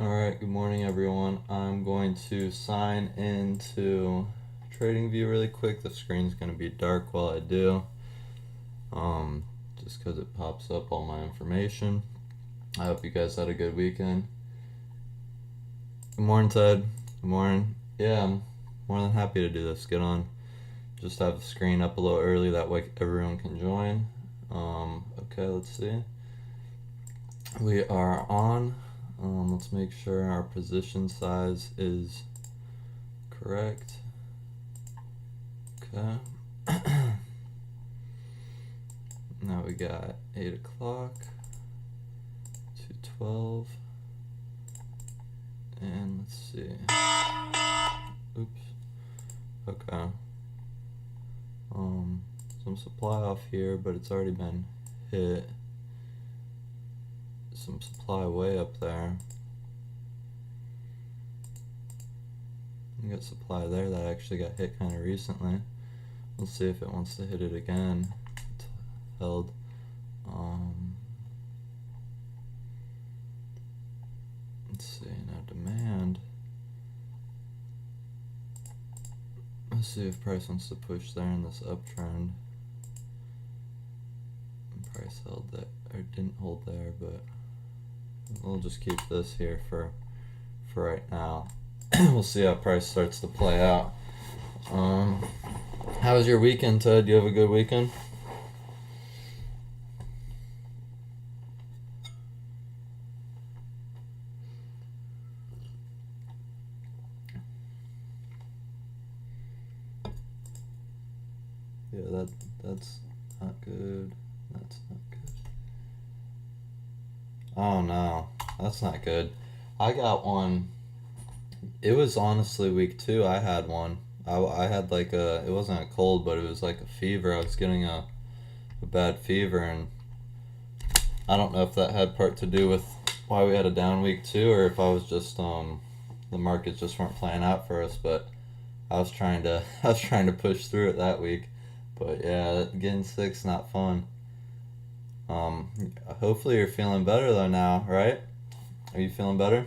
Alright, good morning everyone. I'm going to sign into TradingView really quick. The screen's going to be dark while I do, just because it pops up all my information. I hope you guys had a good weekend. Good morning, Ted. Good morning. Yeah, I'm more than happy to do this. Get on. Just have the screen up a little early, that way everyone can join. Okay, let's see. We are on. Let's make sure our position size is correct. Okay. Now we got 8 o'clock to 12. And let's see. Oops. Okay. Some supply off here, but it's already been hit. Some supply way up there. You got supply there that actually got hit kind of recently. We'll see if it wants to hit it again. It's held. Let's see, now demand. Let's see if price wants to push there in this uptrend. Price held that, or didn't hold there, but we'll just keep this here for right now. We'll see how price starts to play out. How was your weekend, Ted? You have a good weekend? Yeah, that's not good. That's not good. Oh no, that's not good. I got one. It was honestly week 2. I had one. I had like it wasn't a cold, but it was like a fever. I was getting a bad fever, and I don't know if that had part to do with why we had a down week 2, or if I was just the markets just weren't playing out for us. But I was trying to push through it that week. But yeah, getting sick's not fun. Hopefully you're feeling better though now, right? Are you feeling better?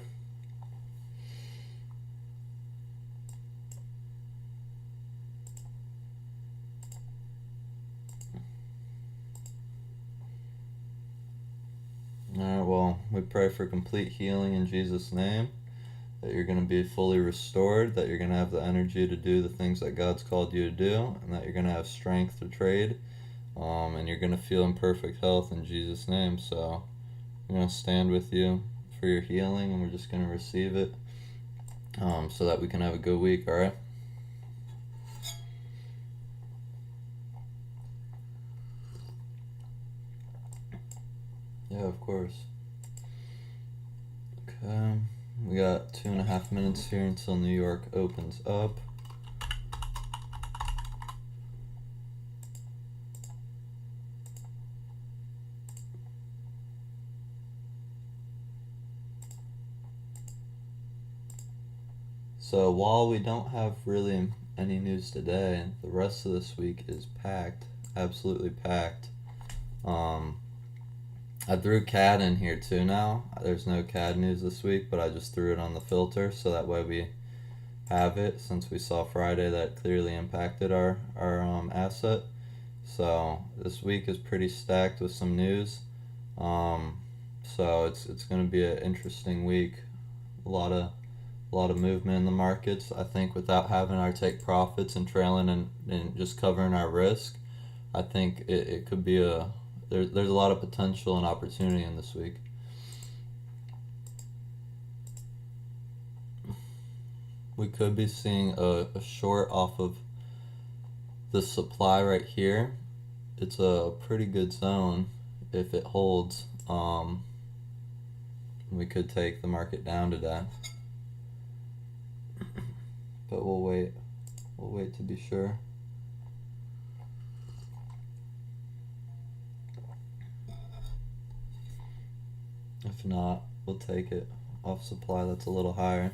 Alright, well, we pray for complete healing in Jesus' name, that you're going to be fully restored, that you're going to have the energy to do the things that God's called you to do, and that you're going to have strength to trade, and you're going to feel in perfect health in Jesus' name. So we're going to stand with you for your healing, and we're just going to receive it, so that we can have a good week, alright? Yeah, of course. Okay, we got 2.5 minutes here until New York opens up. So while we don't have really any news today, the rest of this week is packed, absolutely packed. I threw CAD in here too now. There's no CAD news this week, but I just threw it on the filter so that way we have it, since we saw Friday that clearly impacted our asset. So this week is pretty stacked with some news. So it's going to be an interesting week. A lot of movement in the markets. I think without having our take profits and trailing and just covering our risk, I think it could be there's a lot of potential and opportunity in this week. We could be seeing a short off of the supply right here. It's a pretty good zone if it holds. We could take the market down today, but we'll wait to be sure. If not, we'll take it off supply that's a little higher.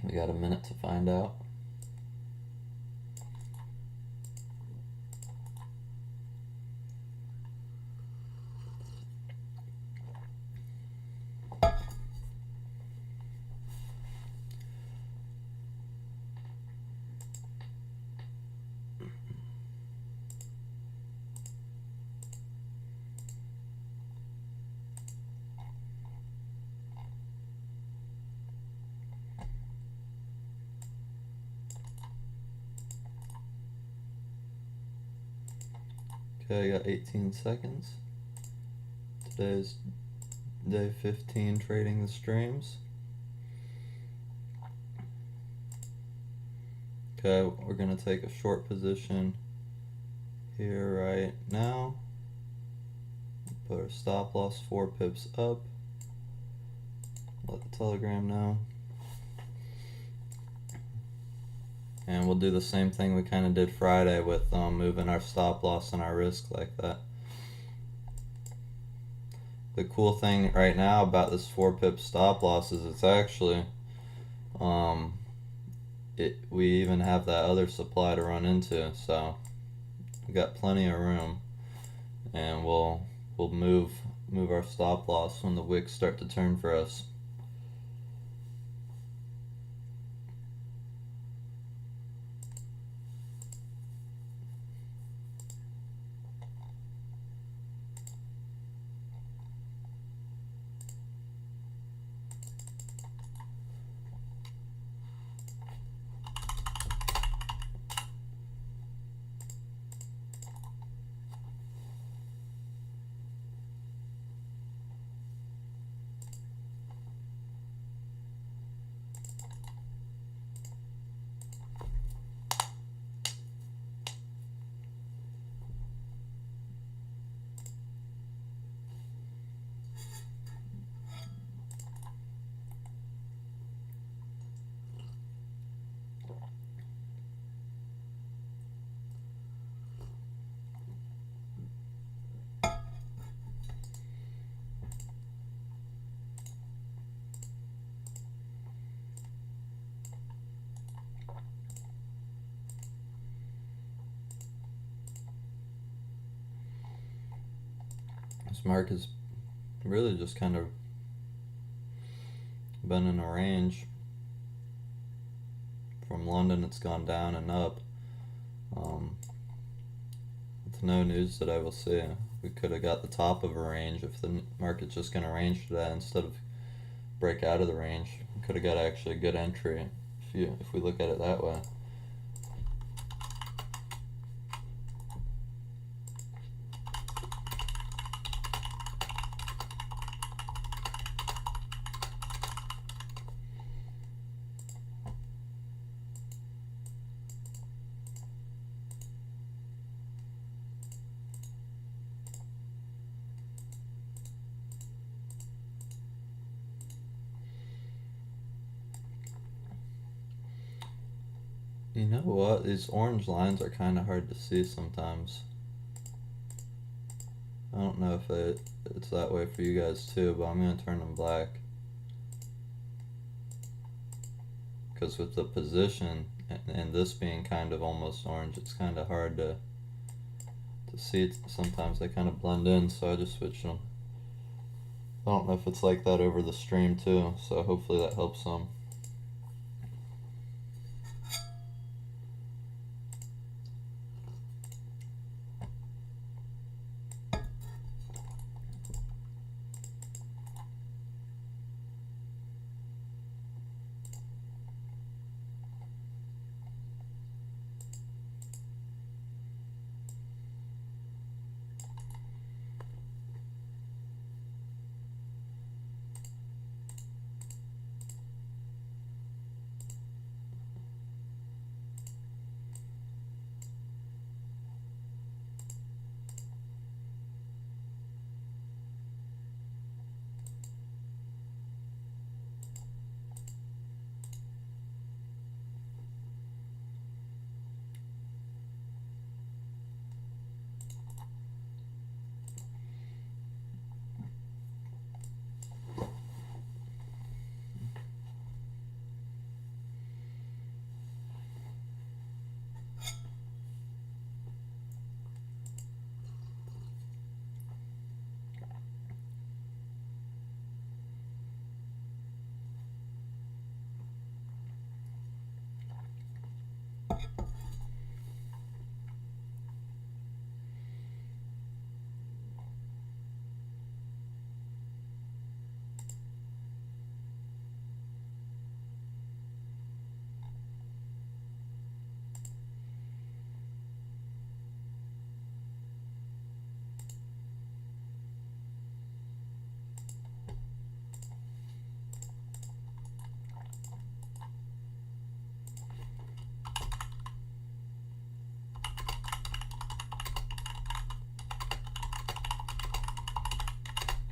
We got a minute to find out. Okay, I got 18 seconds. Today's day 15 trading the streams. Okay, we're gonna take a short position here right now. Put our stop loss 4 pips up. Let the Telegram know. And we'll do the same thing we kind of did Friday with moving our stop loss and our risk like that. The cool thing right now about this 4 pip stop loss is it's actually we even have that other supply to run into, so we got plenty of room, and we'll move our stop loss when the wicks start to turn for us. This market's really just kind of been in a range. From London, it's gone down and up. It's no news that I will see. We could have got the top of a range if the market's just going to range to that instead of break out of the range. We could have got actually a good entry if we look at it that way. You know what? These orange lines are kind of hard to see sometimes. I don't know if it's that way for you guys too, but I'm going to turn them black. Because with the position and this being kind of almost orange, it's kind of hard to see. Sometimes they kind of blend in, so I just switched them. I don't know if it's like that over the stream too, so hopefully that helps some.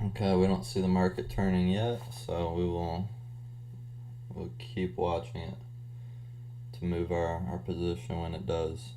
Okay, we don't see the market turning yet, so we'll keep watching it to move our position when it does.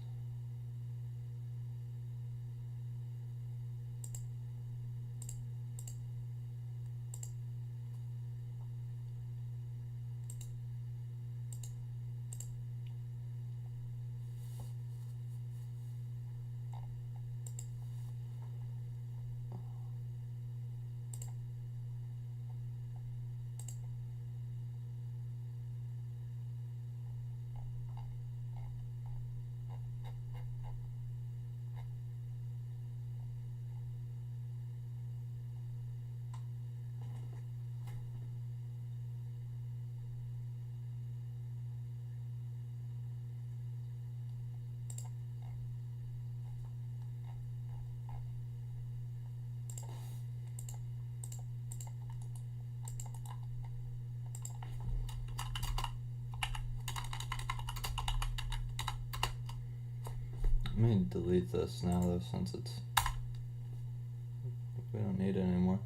Let me delete this now though, since we don't need it anymore.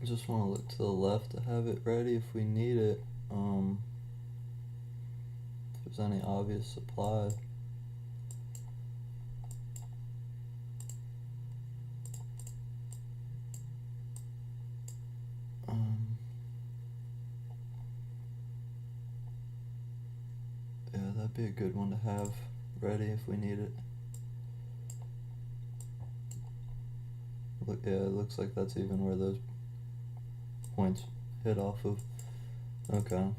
I just want to look to the left to have it ready if we need it. If there's any obvious supply. Yeah, that'd be a good one to have ready if we need it. Look, yeah, it looks like that's even where those points hit off of. Okay.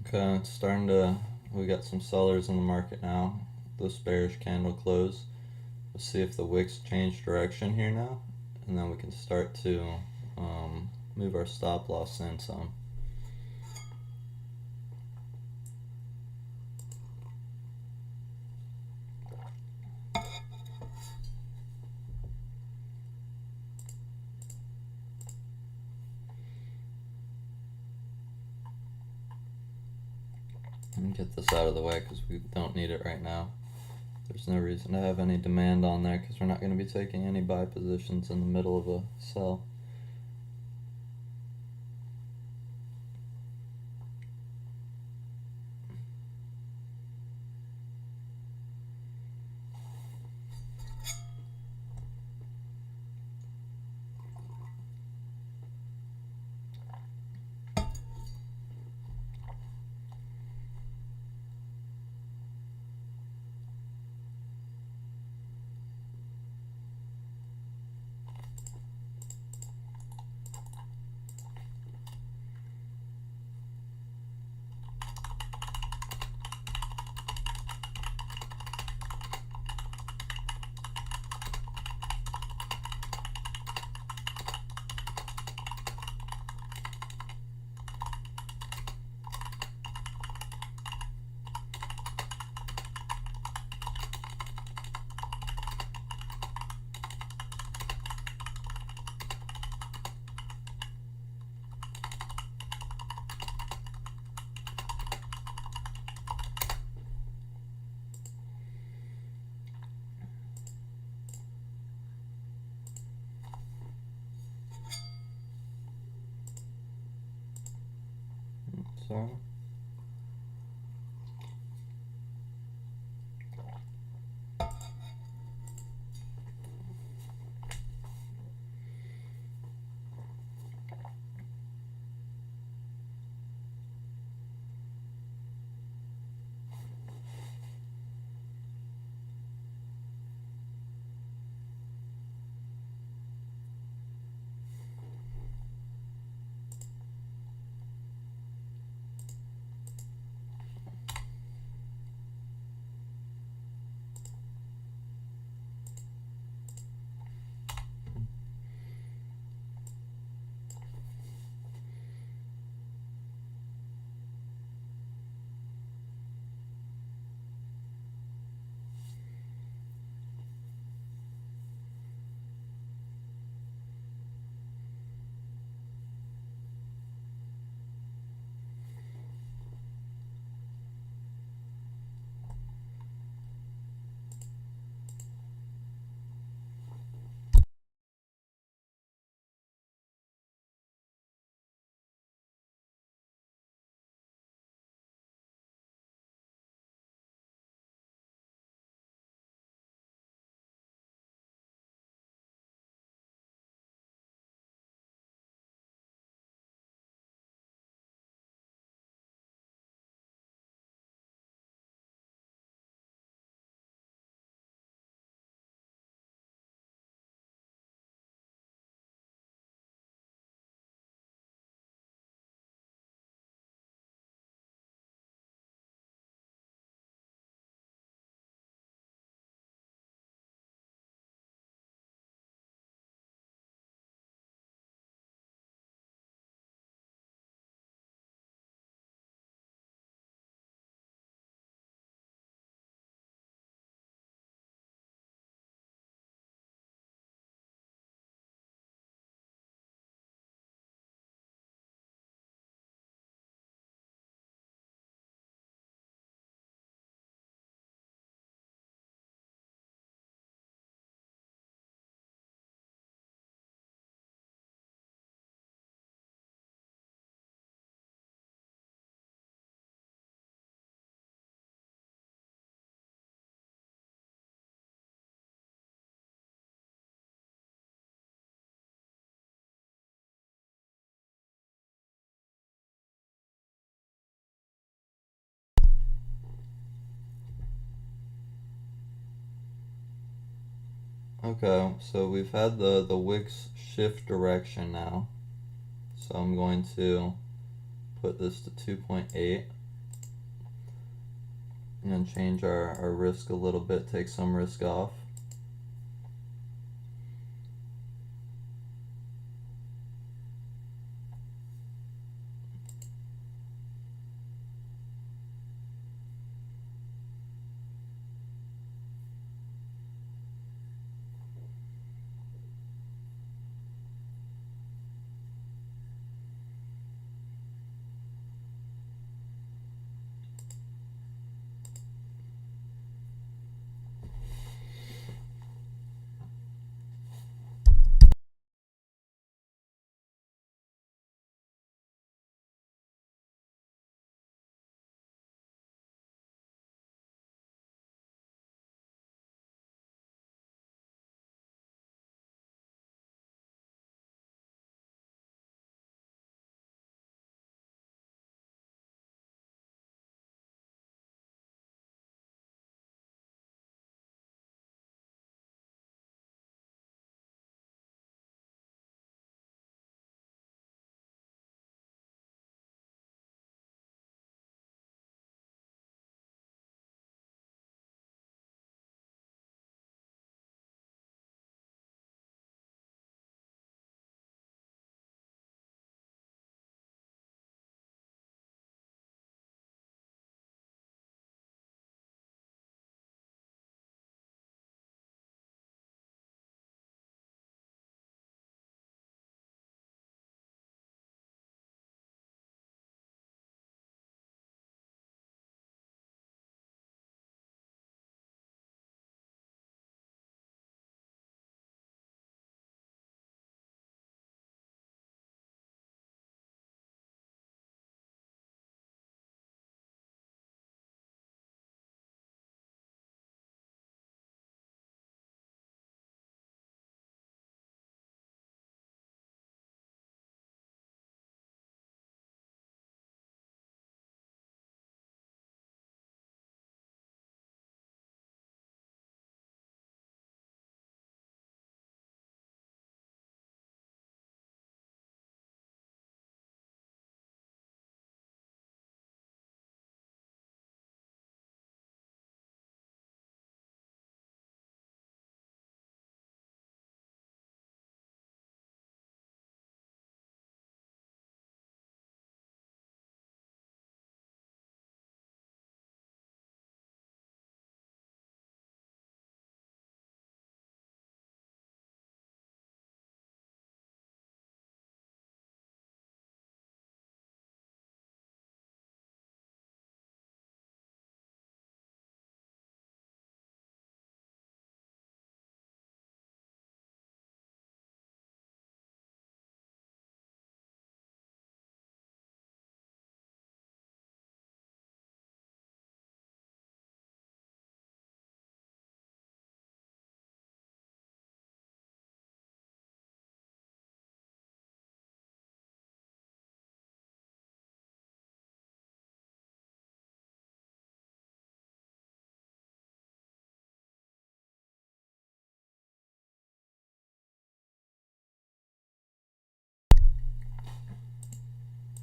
Okay, it's starting to we got some sellers in the market now. This bearish candle close. Let's see if the wicks change direction here now, and then we can start to move our stop loss in some. And get this out of the way because we don't need it right now. There's no reason to have any demand on there because we're not going to be taking any buy positions in the middle of a sell. Sorry. Okay, so we've had the wicks shift direction now. So I'm going to put this to 2.8. and change our risk a little bit, take some risk off.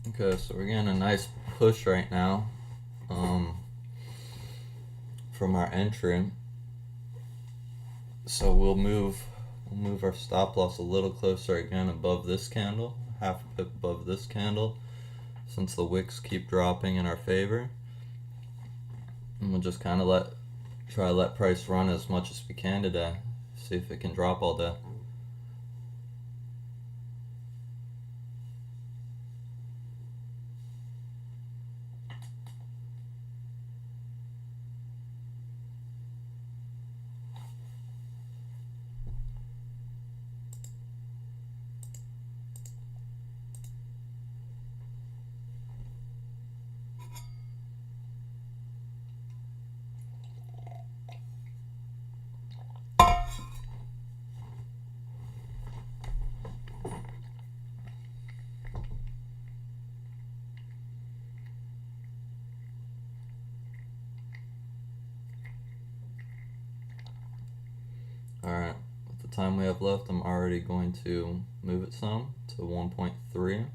Okay, so we're getting a nice push right now um, from our entry. So we'll move our stop loss a little closer again above this candle, half a pip above this candle, since the wicks keep dropping in our favor. And we'll just kind of try to let price run as much as we can today. See if it can drop all day. Alright, with the time we have left, I'm already going to move it some to 1.3.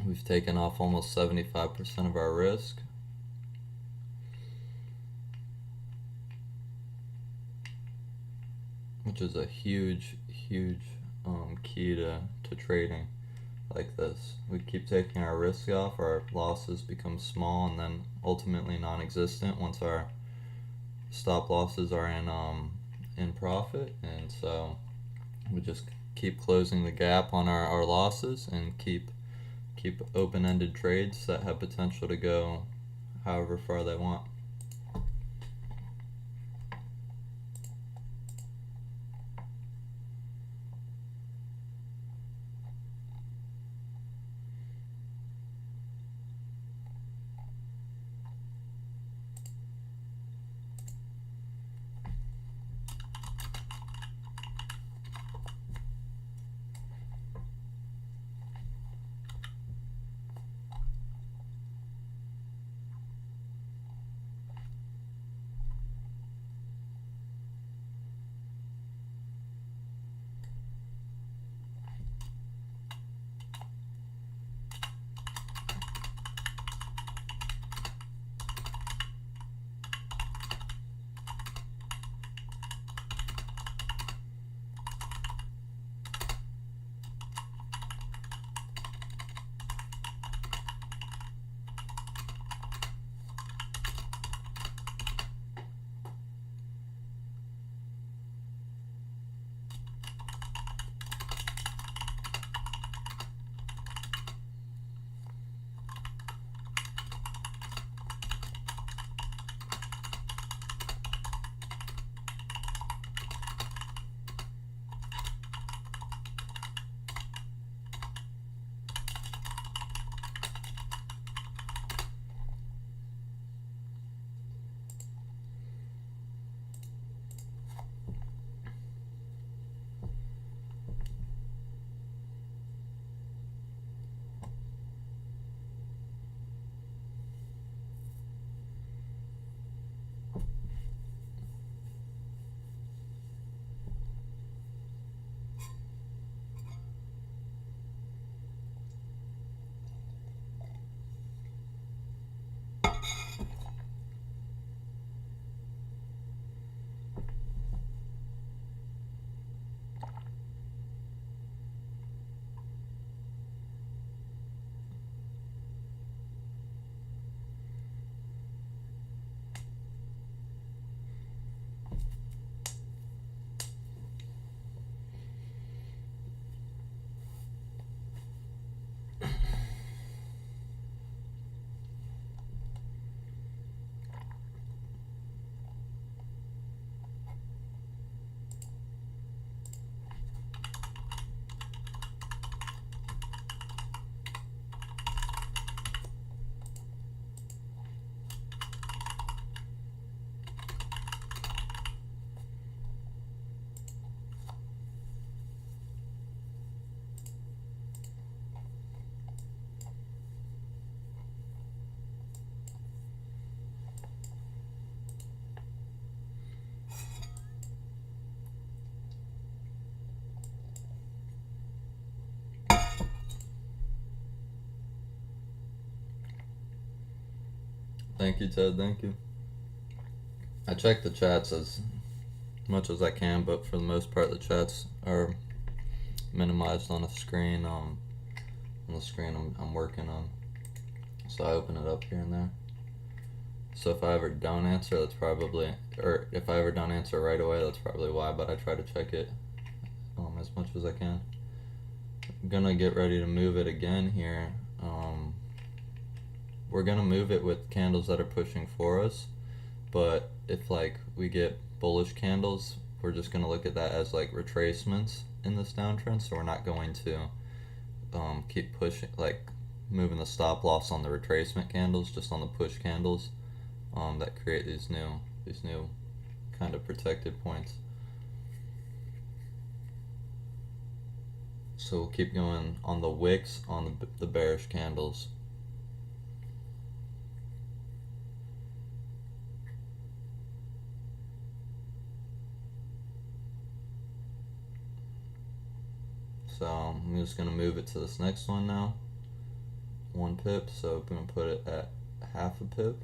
We've taken off almost 75% of our risk. which is a huge key to trading like this. We keep taking our risk off, our losses become small and then ultimately non-existent once our stop losses are in profit, and so we just keep closing the gap on our losses and keep open-ended trades that have potential to go however far they want. Thank you, Ted. Thank you. I check the chats as much as I can, but for the most part, the chats are minimized on a screen. On the screen I'm working on, so I open it up here and there. So if I ever don't answer, that's probably, or if I ever don't answer right away, that's probably why. But I try to check it as much as I can. I'm gonna get ready to move it again here. We're gonna move it with candles that are pushing for us, but if like we get bullish candles, we're just gonna look at that as like retracements in this downtrend. So we're not going to keep pushing, like moving the stop loss on the retracement candles, just on the push candles that create these new kind of protected points. So we'll keep going on the wicks on the bearish candles. So I'm just going to move it to this next one now. 1 pip, so I'm going to put it at half a pip.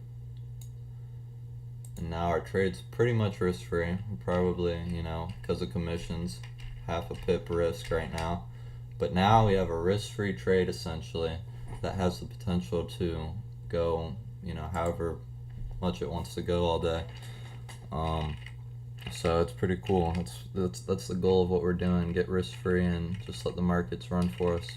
And now our trade's pretty much risk free. Probably, because of commissions, half a pip risk right now. But now we have a risk free trade essentially that has the potential to go, however much it wants to go all day. Um, so it's pretty cool. That's the goal of what we're doing: get risk free and just let the markets run for us.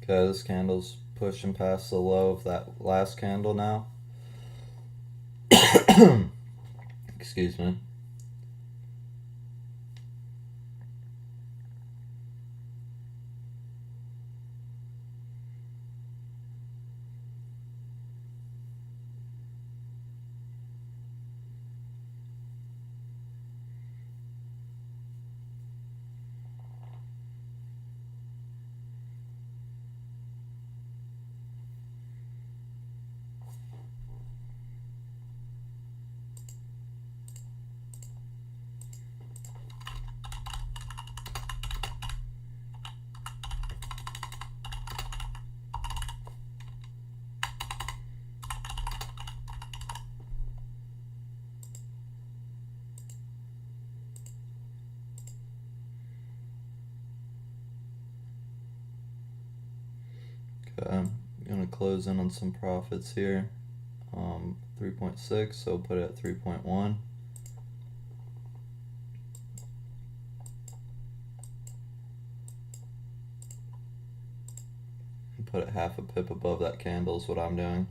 Okay, this candle's pushing past the low of that last candle now. Excuse me. Okay, I'm gonna close in on some profits here. 3.6, so put it at 3.1. put it half a pip above that candle is what I'm doing.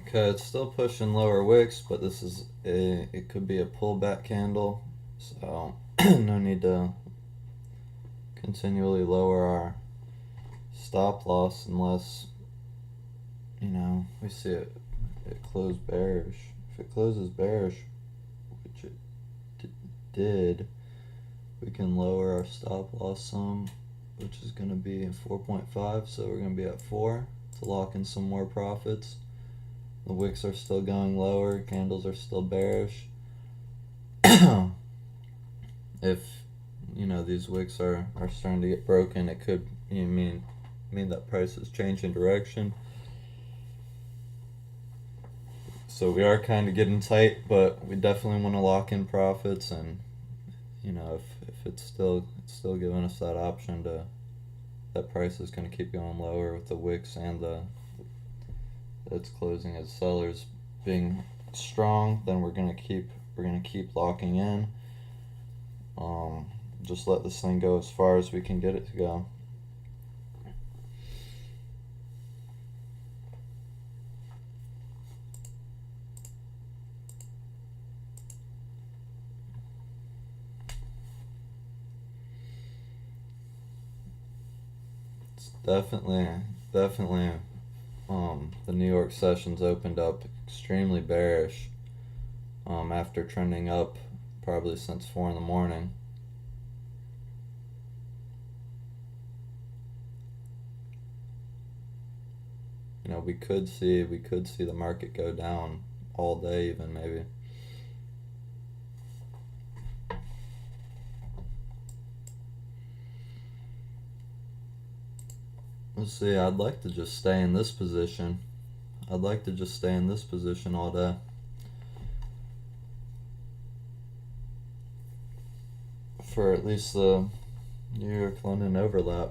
Okay, it's still pushing lower wicks, but this is it could be a pullback candle, so no need to continually lower our stop loss unless, we see it close bearish. If it closes bearish, which it did, we can lower our stop loss some, which is going to be 4.5, so we're going to be at 4. to lock in some more profits. The wicks are still going lower, candles are still bearish. If these wicks are starting to get broken, it could mean that price is changing direction. So we are kind of getting tight, but we definitely want to lock in profits, and if it's still giving us that option to that price is going to keep going lower with the wicks and it's closing as sellers being strong, then we're gonna keep locking in. Just let this thing go as far as we can get it to go. It's definitely the New York sessions opened up extremely bearish after trending up probably since 4 in the morning. We could see the market go down all day, even maybe. Let's see, I'd like to just stay in this position. All day. For at least the New York London overlap.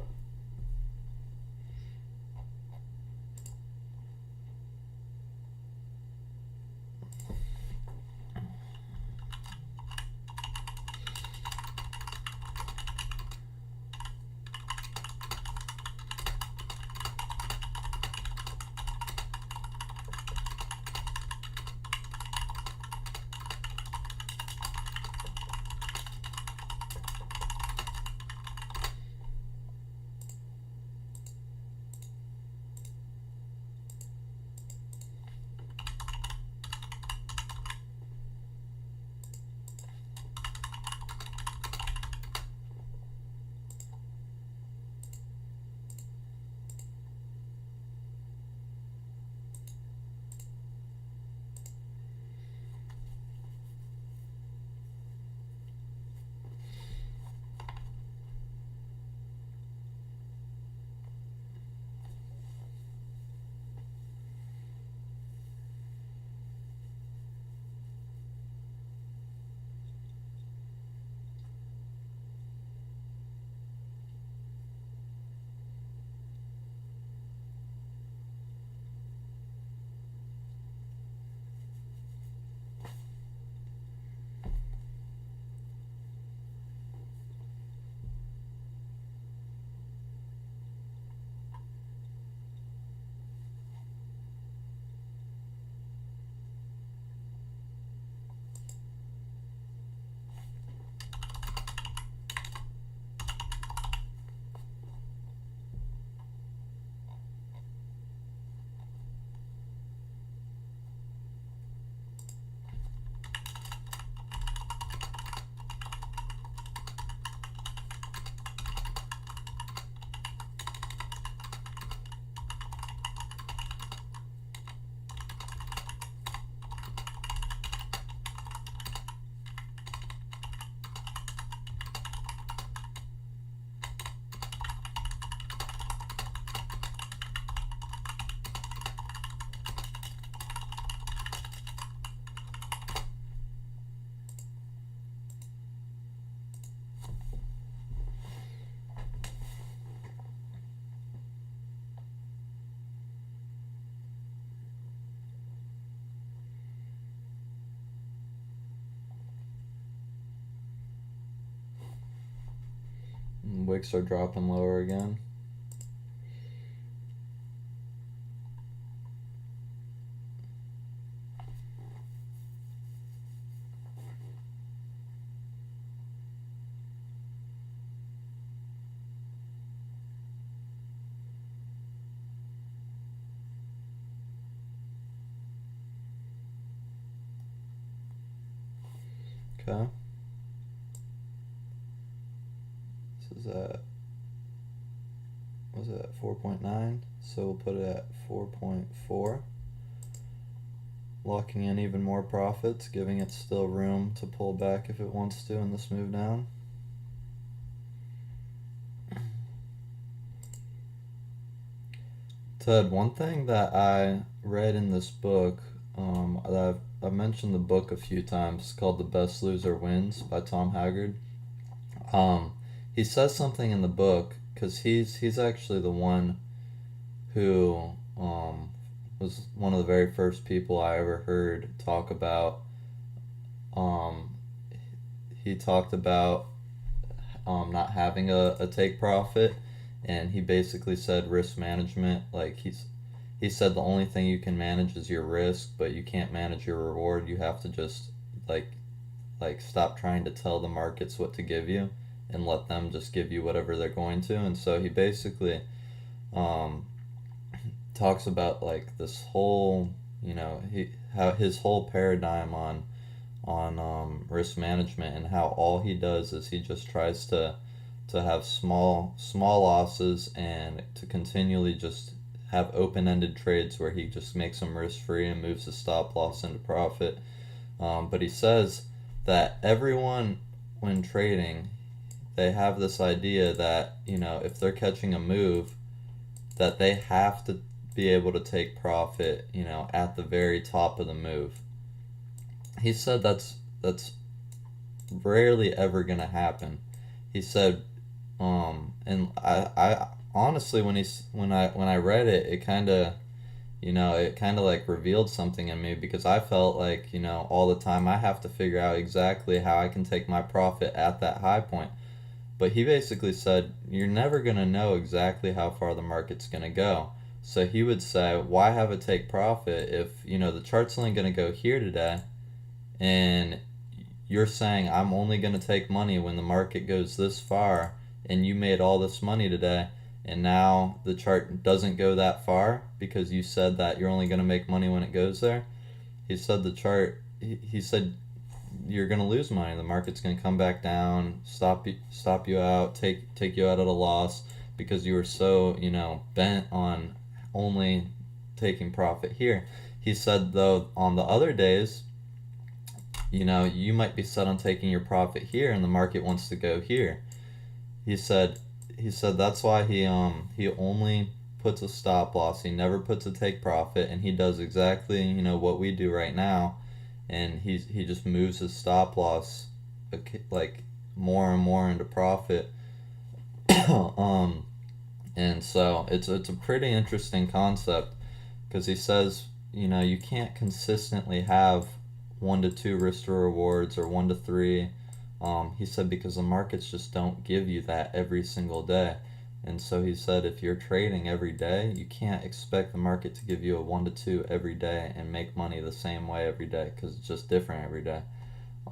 Wicks are dropping lower again. Okay. This is at, was it at 4.9? So we'll put it at 4.4. Locking in even more profits, giving it still room to pull back if it wants to in this move down. Ted, one thing that I read in this book, I've mentioned the book a few times, called The Best Loser Wins by Tom Haggard. Um, he says something in the book, because he's actually the one who was one of the very first people I ever heard talk about. Um, he talked about not having a take profit, and he basically said risk management. Like he said the only thing you can manage is your risk, but you can't manage your reward. You have to just like stop trying to tell the markets what to give you and let them just give you whatever they're going to. And so he basically um, talks about like this whole, he how his whole paradigm on risk management, and how all he does is he just tries to have small losses and to continually just have open-ended trades where he just makes them risk-free and moves the stop loss into profit. But he says that everyone, when trading, they have this idea that if they're catching a move, that they have to be able to take profit at the very top of the move. He said that's rarely ever gonna happen. He said, and I honestly, when I read it, it kind of like revealed something in me, because I felt like all the time I have to figure out exactly how I can take my profit at that high point. But he basically said you're never gonna know exactly how far the market's gonna go. So he would say, why have a take profit if the chart's only gonna go here today, and you're saying I'm only going to take money when the market goes this far, and you made all this money today, and now the chart doesn't go that far because you said that you're only going to make money when it goes there. He said he said you're going to lose money. The market's going to come back down, stop you out, take you out at a loss, because you were so bent on only taking profit here. He said though on the other days, you might be set on taking your profit here and the market wants to go here. He said that's why he only puts a stop loss. He never puts a take profit, and he does exactly what we do right now, and he just moves his stop loss like more and more into profit. um and so it's a pretty interesting concept, because he says you can't consistently have 1 to 2 risk to rewards, or 1 to 3. He said because the markets just don't give you that every single day. And so he said if you're trading every day, you can't expect the market to give you a 1 to 2 every day and make money the same way every day, because it's just different every day.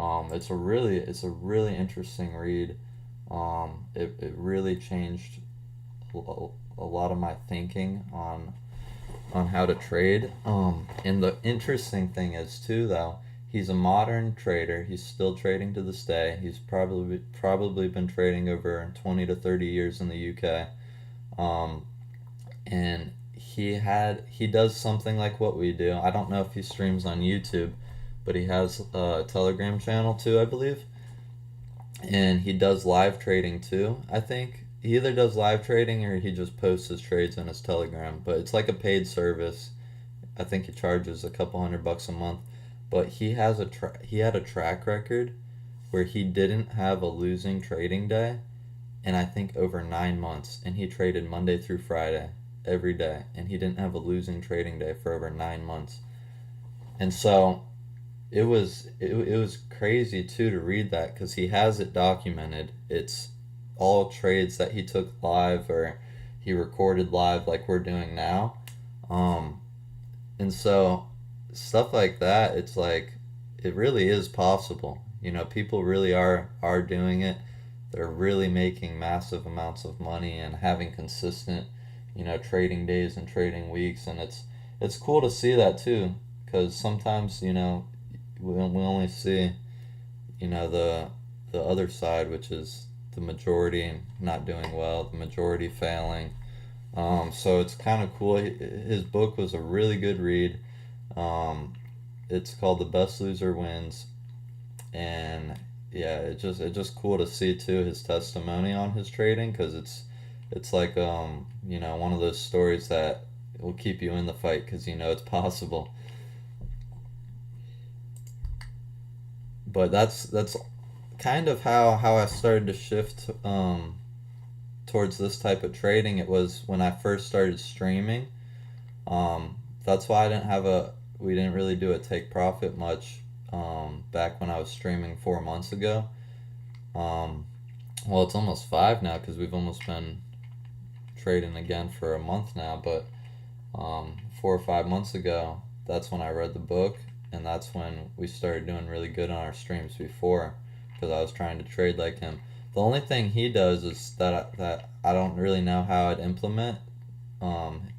It's a really interesting read. It really changed a lot of my thinking on how to trade. And the interesting thing is too, though, he's a modern trader. He's still trading to this day. He's probably been trading over 20 to 30 years in the UK. And he does something like what we do. I don't know if he streams on YouTube, but he has a Telegram channel too, I believe. And he does live trading too, I think. He either does live trading or he just posts his trades on his Telegram, but it's like a paid service. I think he charges a couple $100 a month. But he had a track record where he didn't have a losing trading day in I think over 9 months, and he traded Monday through Friday every day, and he didn't have a losing trading day for over 9 months. And so it was crazy too to read that, because he has it documented. It's all trades that he took live, or he recorded live like we're doing now. Um, and so stuff like that, it's like it really is possible. People really are doing it. They're really making massive amounts of money and having consistent, trading days and trading weeks, and it's cool to see that too, because sometimes we only see the other side, which is the majority not doing well, the majority failing. So it's kind of cool. His book was a really good read. Um, it's called The Best Loser Wins, and yeah, it just cool to see too his testimony on his trading, because it's like one of those stories that will keep you in the fight because you know it's possible. But that's kind of how I started to shift towards this type of trading. It was when I first started streaming. That's why I didn't have a we didn't really do a take profit much back when I was streaming 4 months ago. Um, well, it's almost five now because we've almost been trading again for a month now. But 4 or 5 months ago, that's when I read the book, and that's when we started doing really good on our streams before, because I was trying to trade like him. The only thing he does is that I don't really know how I'd implement.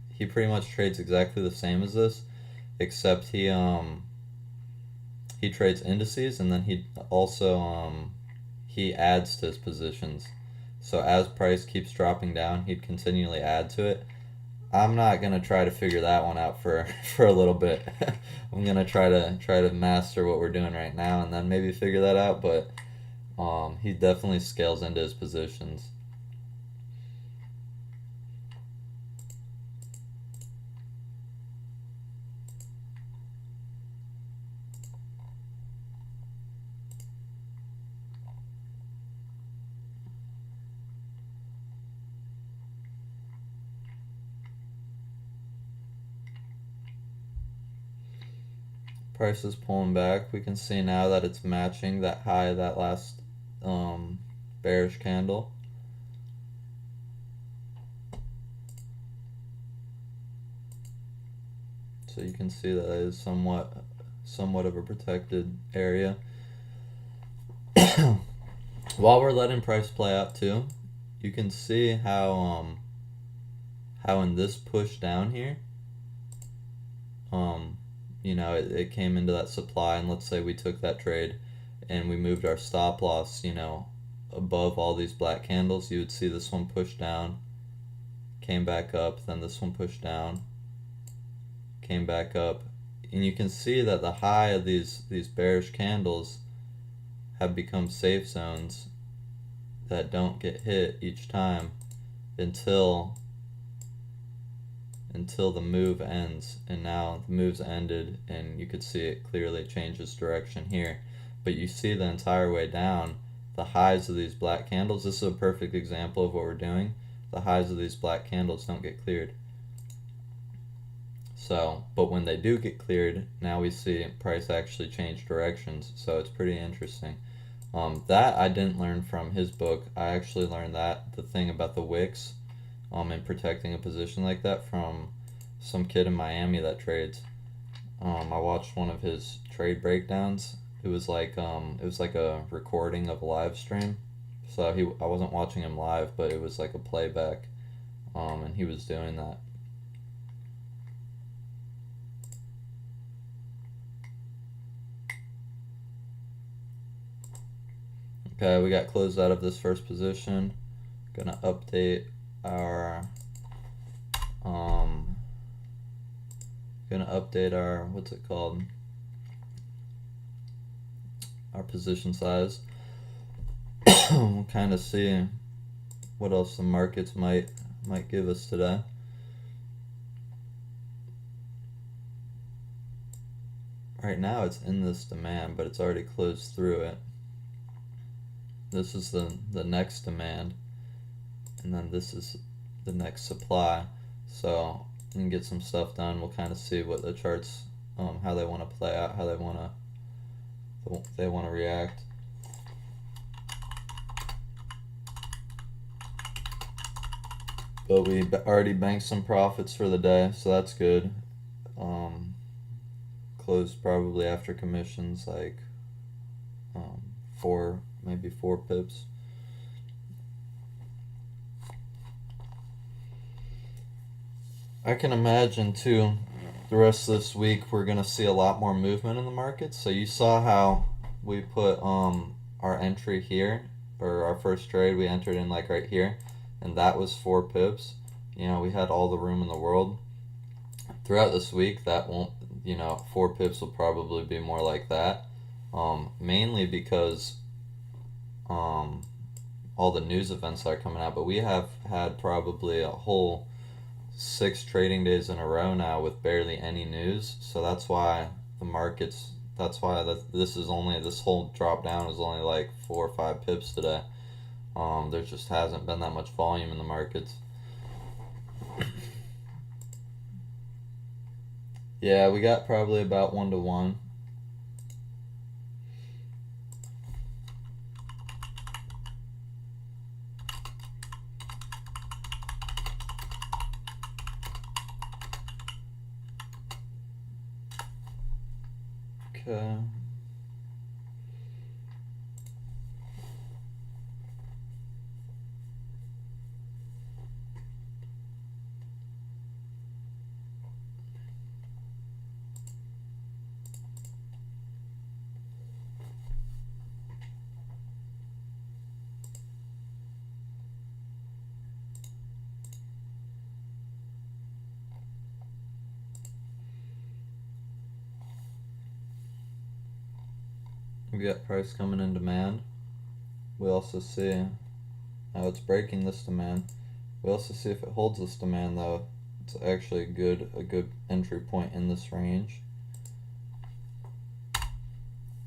He pretty much trades exactly the same as this, except he trades indices, and then he also he adds to his positions. So as price keeps dropping down, he'd continually add to it. I'm not gonna try to figure that one out for for a little bit. I'm gonna try to master what we're doing right now, and then maybe figure that out. But he definitely scales into his positions. Price is pulling back. We can see now that it's matching that high, that last um, bearish candle. So you can see that is somewhat of a protected area. While we're letting price play out too, you can see how in this push down here, um, it came into that supply, and let's say we took that trade and we moved our stop loss, above all these black candles, you would see this one push down, came back up, then this one pushed down, came back up, and you can see that the high of these bearish candles have become safe zones that don't get hit each time until the move ends. And now the move's ended, and you could see it clearly changes direction here, but you see the entire way down the highs of these black candles. This is a perfect example of what we're doing. The highs of these black candles don't get cleared. So, but when they do get cleared, now we see price actually change directions. So it's pretty interesting. That I didn't learn from his book. I actually learned the thing about the wicks, and protecting a position like that, from some kid in Miami that trades. I watched one of his trade breakdowns. It was like a recording of a live stream. So I wasn't watching him live, but it was like a playback, and he was doing that. Okay, we got closed out of this first position. Gonna update our um what's it called? Our position size. We'll kind of see what else the markets might give us today. Right now it's in this demand, but it's already closed through it. This is the next demand, and then this is the next supply. So we can get some stuff done. We'll kind of see what the charts, how they want to play out, how they want to react. But we already banked some profits for the day, so that's good. Closed probably after commissions, like maybe 4 pips. I can imagine too, the rest of this week we're gonna see a lot more movement in the market. So you saw how we put our entry here, or our first trade we entered in like right here, and that was 4 pips. we had all the room in the world. Throughout this week, that won't, 4 pips will probably be more like that. Mainly because um, all the news events that are coming out, but we have had probably a whole 6 trading days in a row now with barely any news. So that's why the markets. That's why this whole drop down is only like 4 or 5 pips today. There just hasn't been that much volume in the markets. Yeah, we got probably about 1 to 1. Okay. We got price coming in demand. We also see how it's breaking this demand. We also see if it holds this demand though, it's actually a good entry point in this range.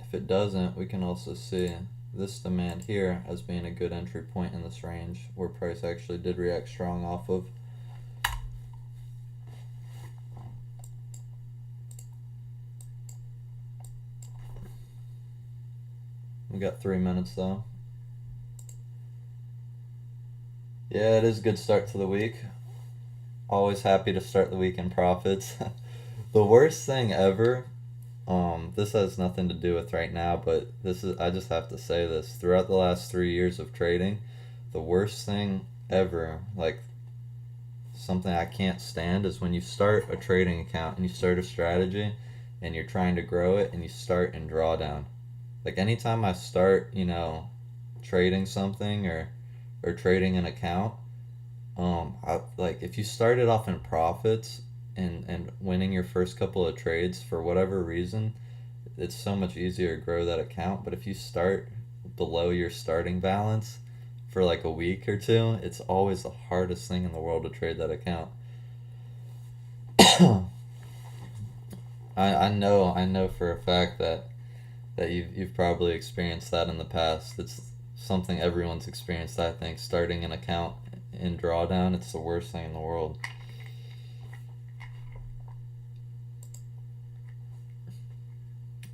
If it doesn't, we can also see this demand here as being a good entry point in this range where price actually did react strong off of. We got 3 minutes though. Yeah, it is a good start to the week. Always happy to start the week in profits. The worst thing ever, this has nothing to do with right now, but I just have to say this. Throughout the last 3 years of trading, the worst thing ever, like something I can't stand, is when you start a trading account and you start a strategy and you're trying to grow it and you start in drawdown. Like anytime I start, trading something or trading an account, like if you started off in profits and winning your first couple of trades for whatever reason, it's so much easier to grow that account. But if you start below your starting balance for like a week or two, it's always the hardest thing in the world to trade that account. I know for a fact that you've probably experienced that in the past. It's something everyone's experienced, I think. Starting an account in drawdown, it's the worst thing in the world.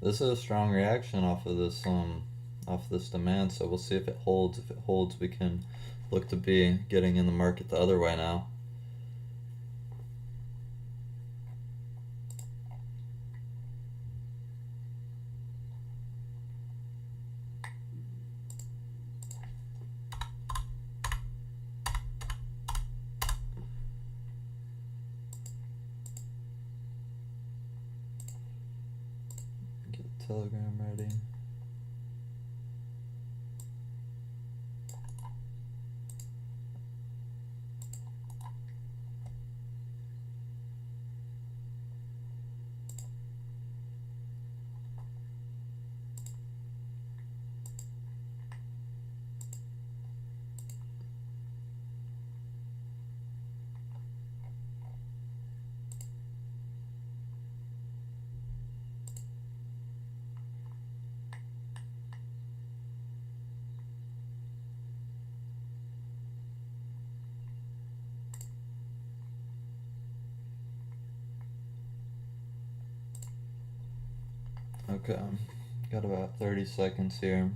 This is a strong reaction off this demand, so we'll see if it holds. If it holds, we can look to be getting in the market the other way now. Get the telegram ready. Okay, got about 30 seconds here.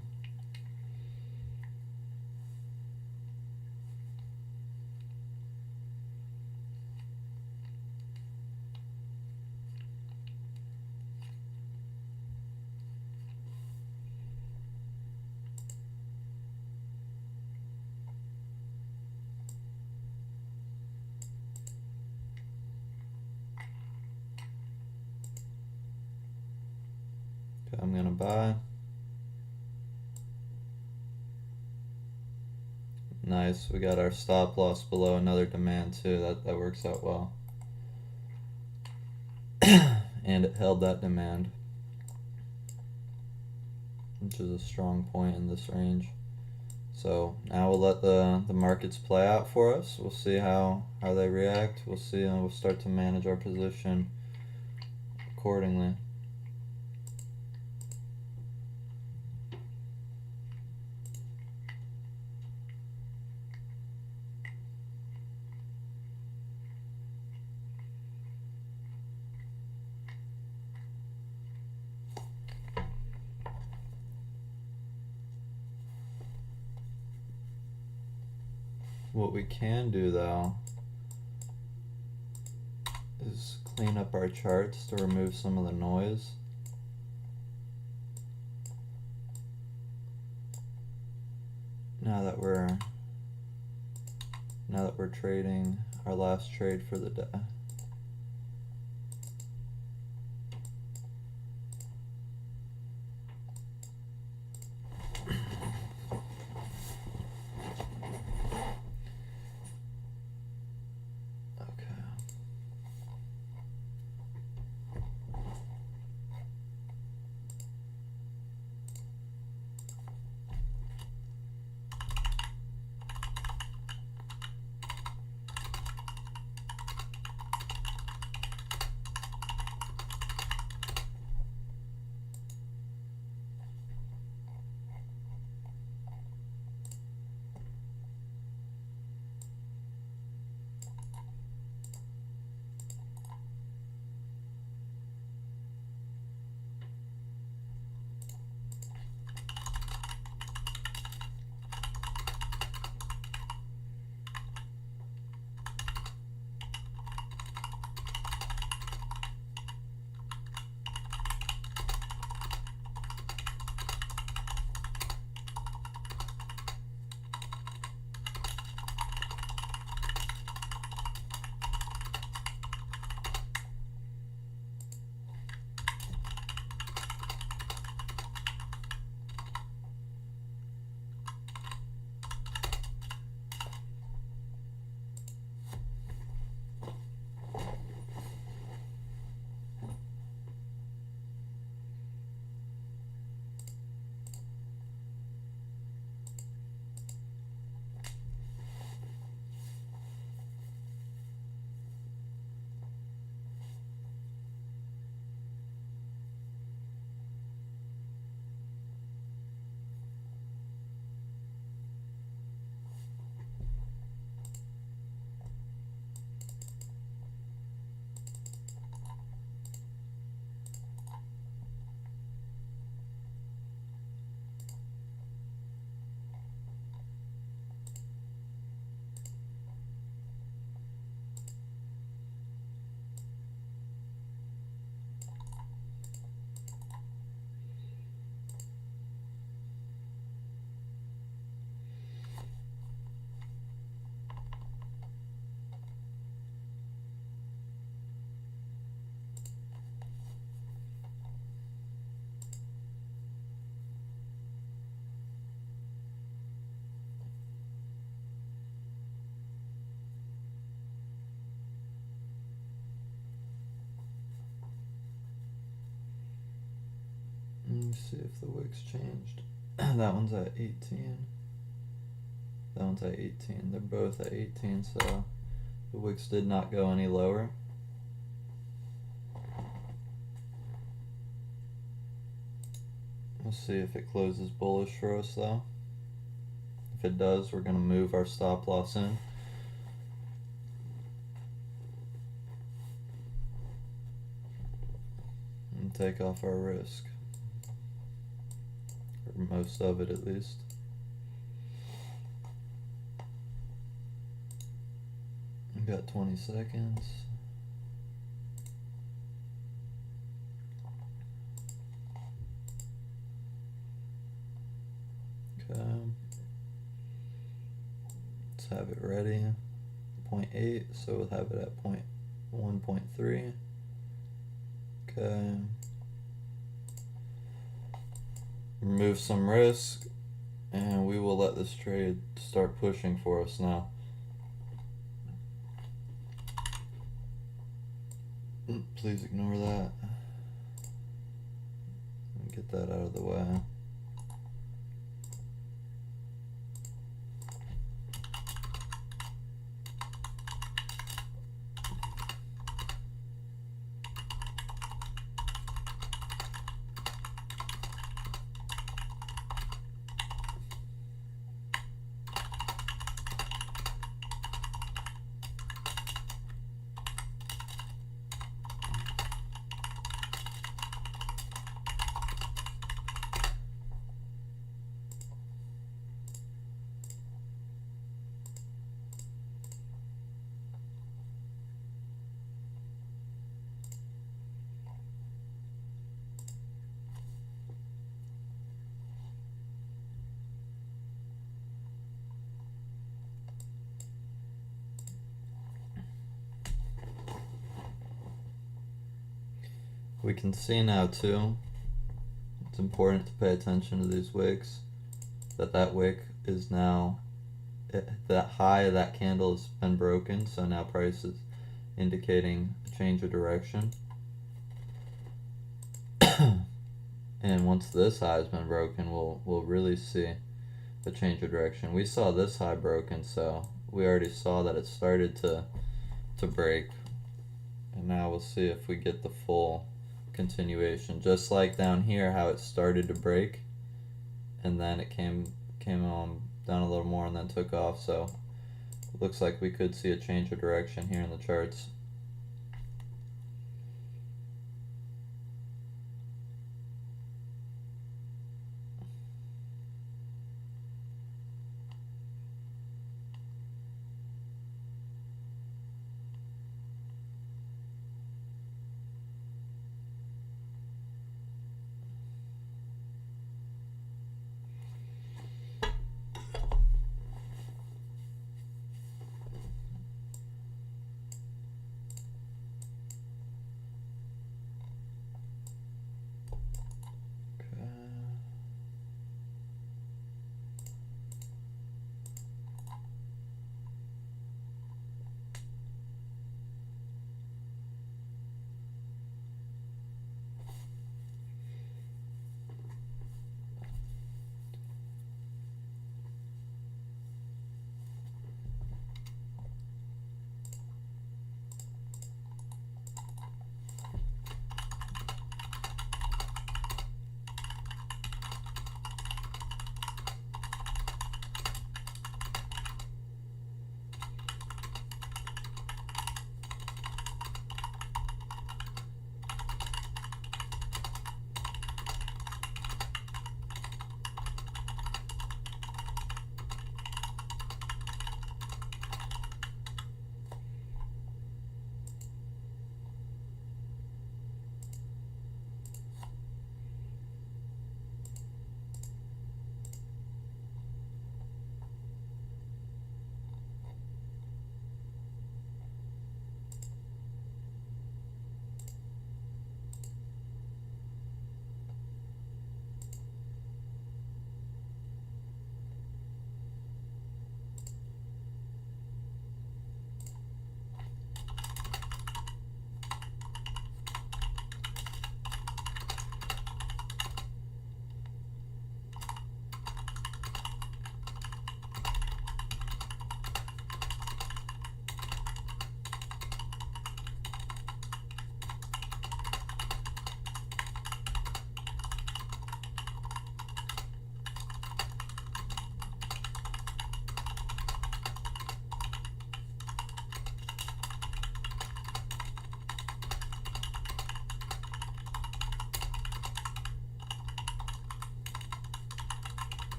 Okay, I'm gonna buy. Nice. We got our stop loss below another demand too. That works out well. And it held that demand, which is a strong point in this range. So now we'll let the markets play out for us. We'll see how they react. We'll see, and we'll start to manage our position accordingly. What we can do though is clean up our charts to remove some of the noise. Now that we're trading our last trade for the day. Let me see if the wicks changed. That one's at 18. That one's at 18. They're both at 18, so the wicks did not go any lower. We'll see if it closes bullish for us though. If it does, we're going to move our stop loss in. And take off our risk. Or most of it at least. We've got 20 seconds. Okay. Let's have it ready. 0.8, so we'll have it at 1.3. Okay. Remove some risk And we will let this trade start pushing for us now. Please ignore that. Get that out of the way. We can see now too, it's important to pay attention to these wicks, that wick is now, that high of that candle has been broken, so now price is indicating a change of direction. And once this high has been broken, we'll really see a change of direction. We saw this high broken, so we already saw that it started to break, and now we'll see if we get the full continuation, just like down here how it started to break and then it came down a little more and then took off. So it looks like we could see a change of direction here in the charts.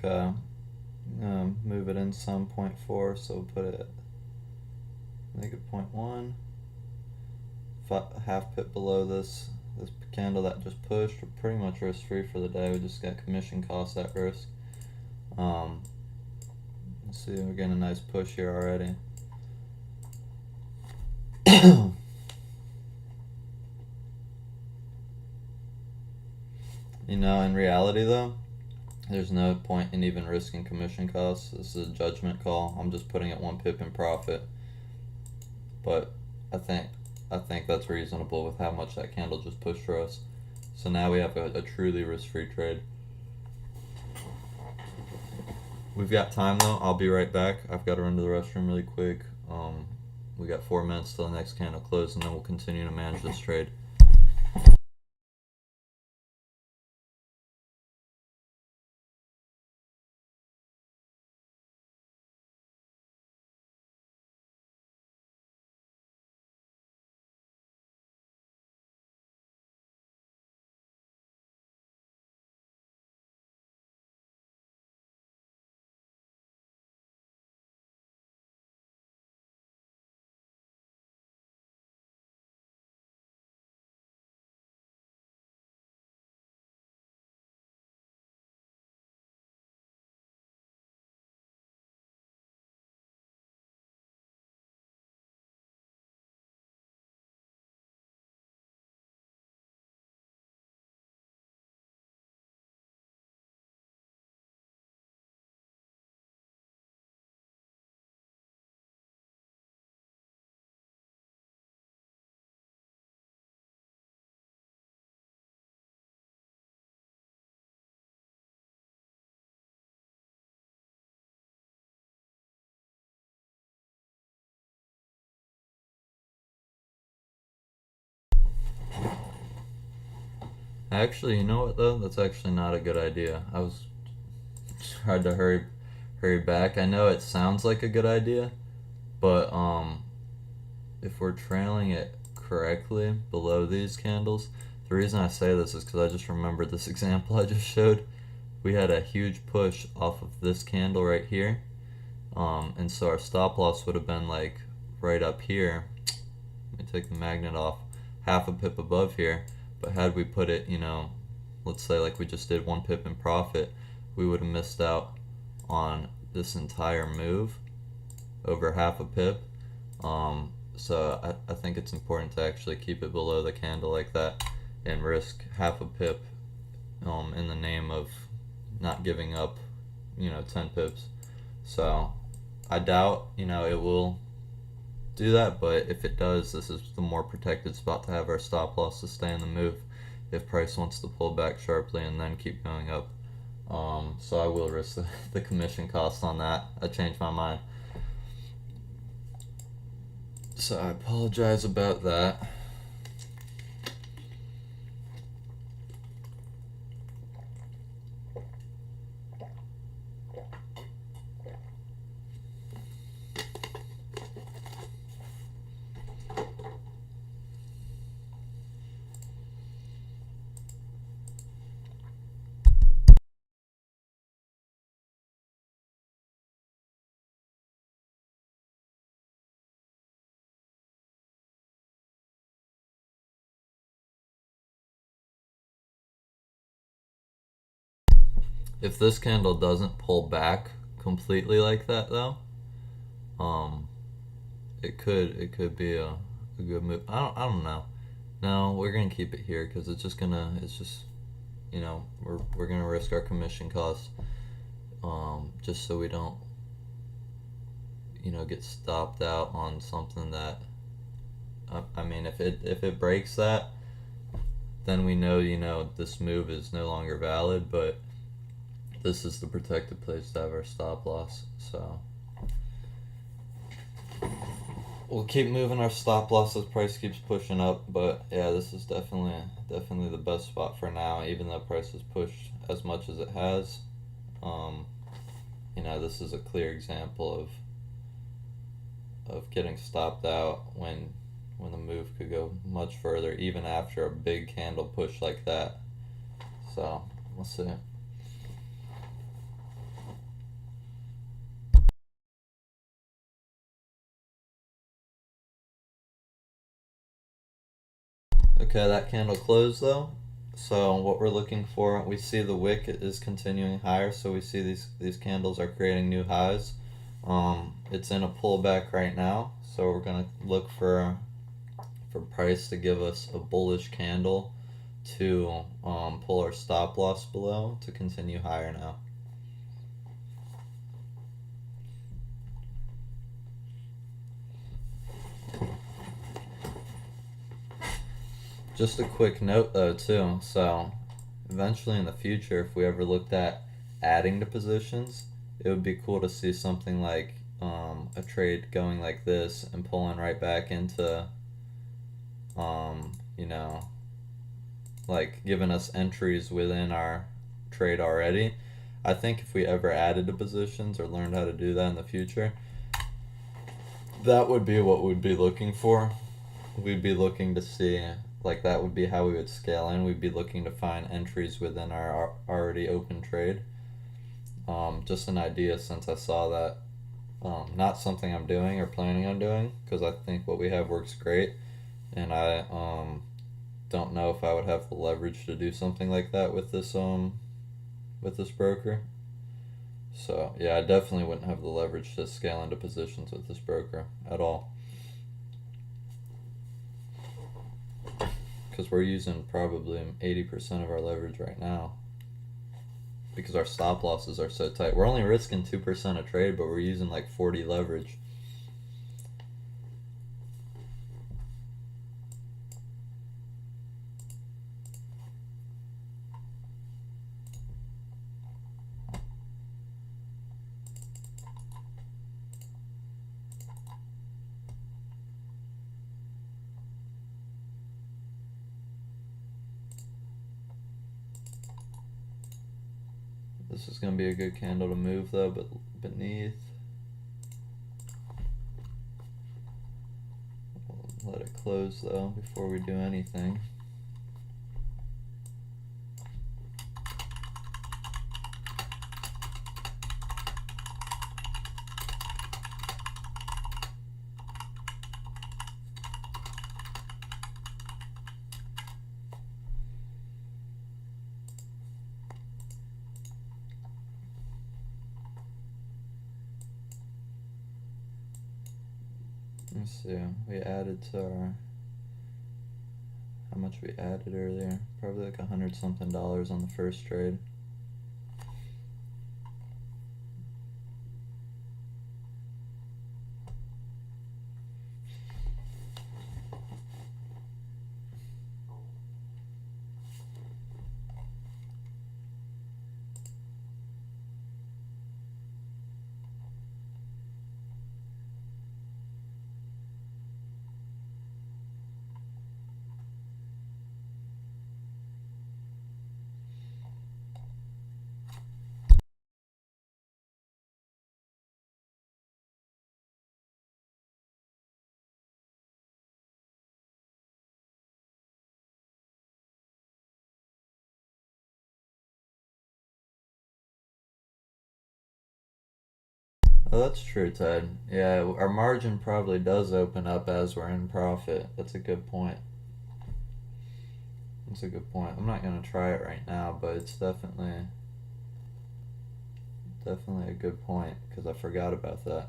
Okay, move it in some 0.4, so we'll put it -0.1, half pip below this candle that just pushed. We're pretty much risk free for the day. We just got commission costs at risk. Let's see, we're getting a nice push here already. You know, in reality though, there's no point in even risking commission costs. This is a judgment call. I'm just putting it 1 pip in profit. But I think that's reasonable with how much that candle just pushed for us. So now we have a truly risk-free trade. We've got time though. I'll be right back. I've got to run to the restroom really quick. We got 4 minutes till the next candle close, and then we'll continue to manage this trade. Actually, you know what though? That's actually not a good idea. I was tried to hurry back. I know it sounds like a good idea, but if we're trailing it correctly below these candles, the reason I say this is because I just remembered this example I just showed. We had a huge push off of this candle right here, and so our stop loss would have been like right up here. Let me take the magnet off, half a pip above here. But had we put it, you know, let's say like we just did 1 pip in profit, we would have missed out on this entire move over half a pip. So I think it's important to actually keep it below the candle like that and risk half a pip in the name of not giving up, you know, 10 pips. So I doubt, you know, it will do that, but if it does, this is the more protected spot to have our stop loss to stay in the move if price wants to pull back sharply and then keep going up. So I will risk the commission cost on that. I changed my mind. So I apologize about that. If this candle doesn't pull back completely like that though, um, it could be a good move. I don't know. No, we're gonna keep it here because it's just you know, we're gonna risk our commission costs, just so we don't, you know, get stopped out on something that, I mean, if it breaks that, then we know, you know, this move is no longer valid. But this is the protected place to have our stop loss. So we'll keep moving our stop loss as price keeps pushing up. But yeah, this is definitely the best spot for now, even though price has pushed as much as it has. You know, this is a clear example of getting stopped out when the move could go much further, even after a big candle push like that. So we'll see. Okay, that candle closed though. So what we're looking for, we see the wick is continuing higher, so we see these candles are creating new highs. It's in a pullback right now, so we're gonna look for price to give us a bullish candle to pull our stop loss below to continue higher now. Just a quick note though too. So eventually in the future, if we ever looked at adding to positions, it would be cool to see something like a trade going like this and pulling right back into you know, like giving us entries within our trade already. I think if we ever added to positions or learned how to do that in the future, that would be what we'd be looking for. We'd be looking to see, like, that would be how we would scale in. We'd be looking to find entries within our already open trade. Just an idea since I saw that. Not something I'm doing or planning on doing because I think what we have works great, and I don't know if I would have the leverage to do something like that with this broker. So yeah, I definitely wouldn't have the leverage to scale into positions with this broker at all. Because we're using probably 80% of our leverage right now. Because our stop losses are so tight. We're only risking 2% a trade, but we're using like 40 leverage. This is going to be a good candle to move though, but beneath. Let it close though before we do anything. Let's see. We added to our, how much we added earlier? Probably like $100 something on the first trade. Oh, that's true, Ted. Yeah, our margin probably does open up as we're in profit. That's a good point. That's a good point. I'm not gonna try it right now, but it's definitely a good point because I forgot about that.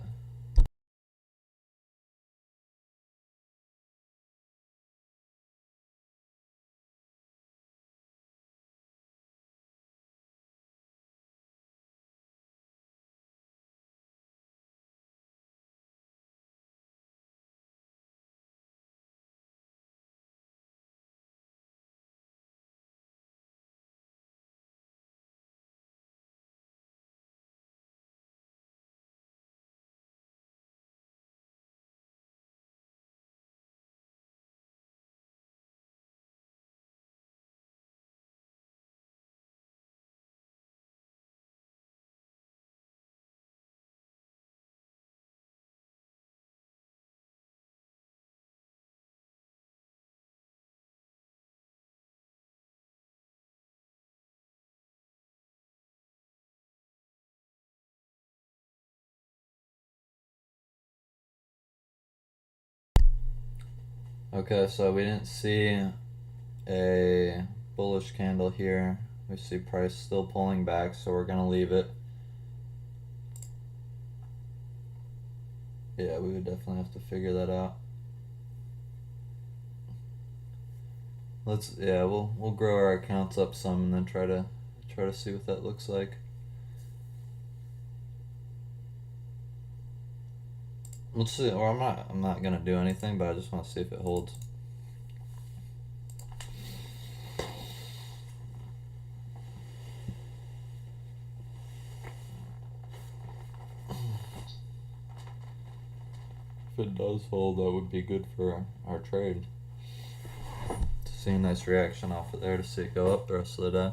Okay, so we didn't see a bullish candle here. We see price still pulling back, so we're gonna leave it. Yeah, we would definitely have to figure that out. We'll grow our accounts up some and then try to see what that looks like. Let's see. Or I'm not gonna do anything, but I just want to see if it holds. If it does hold, that would be good for our trade. To see a nice reaction off of there, to see it go up the rest of the day.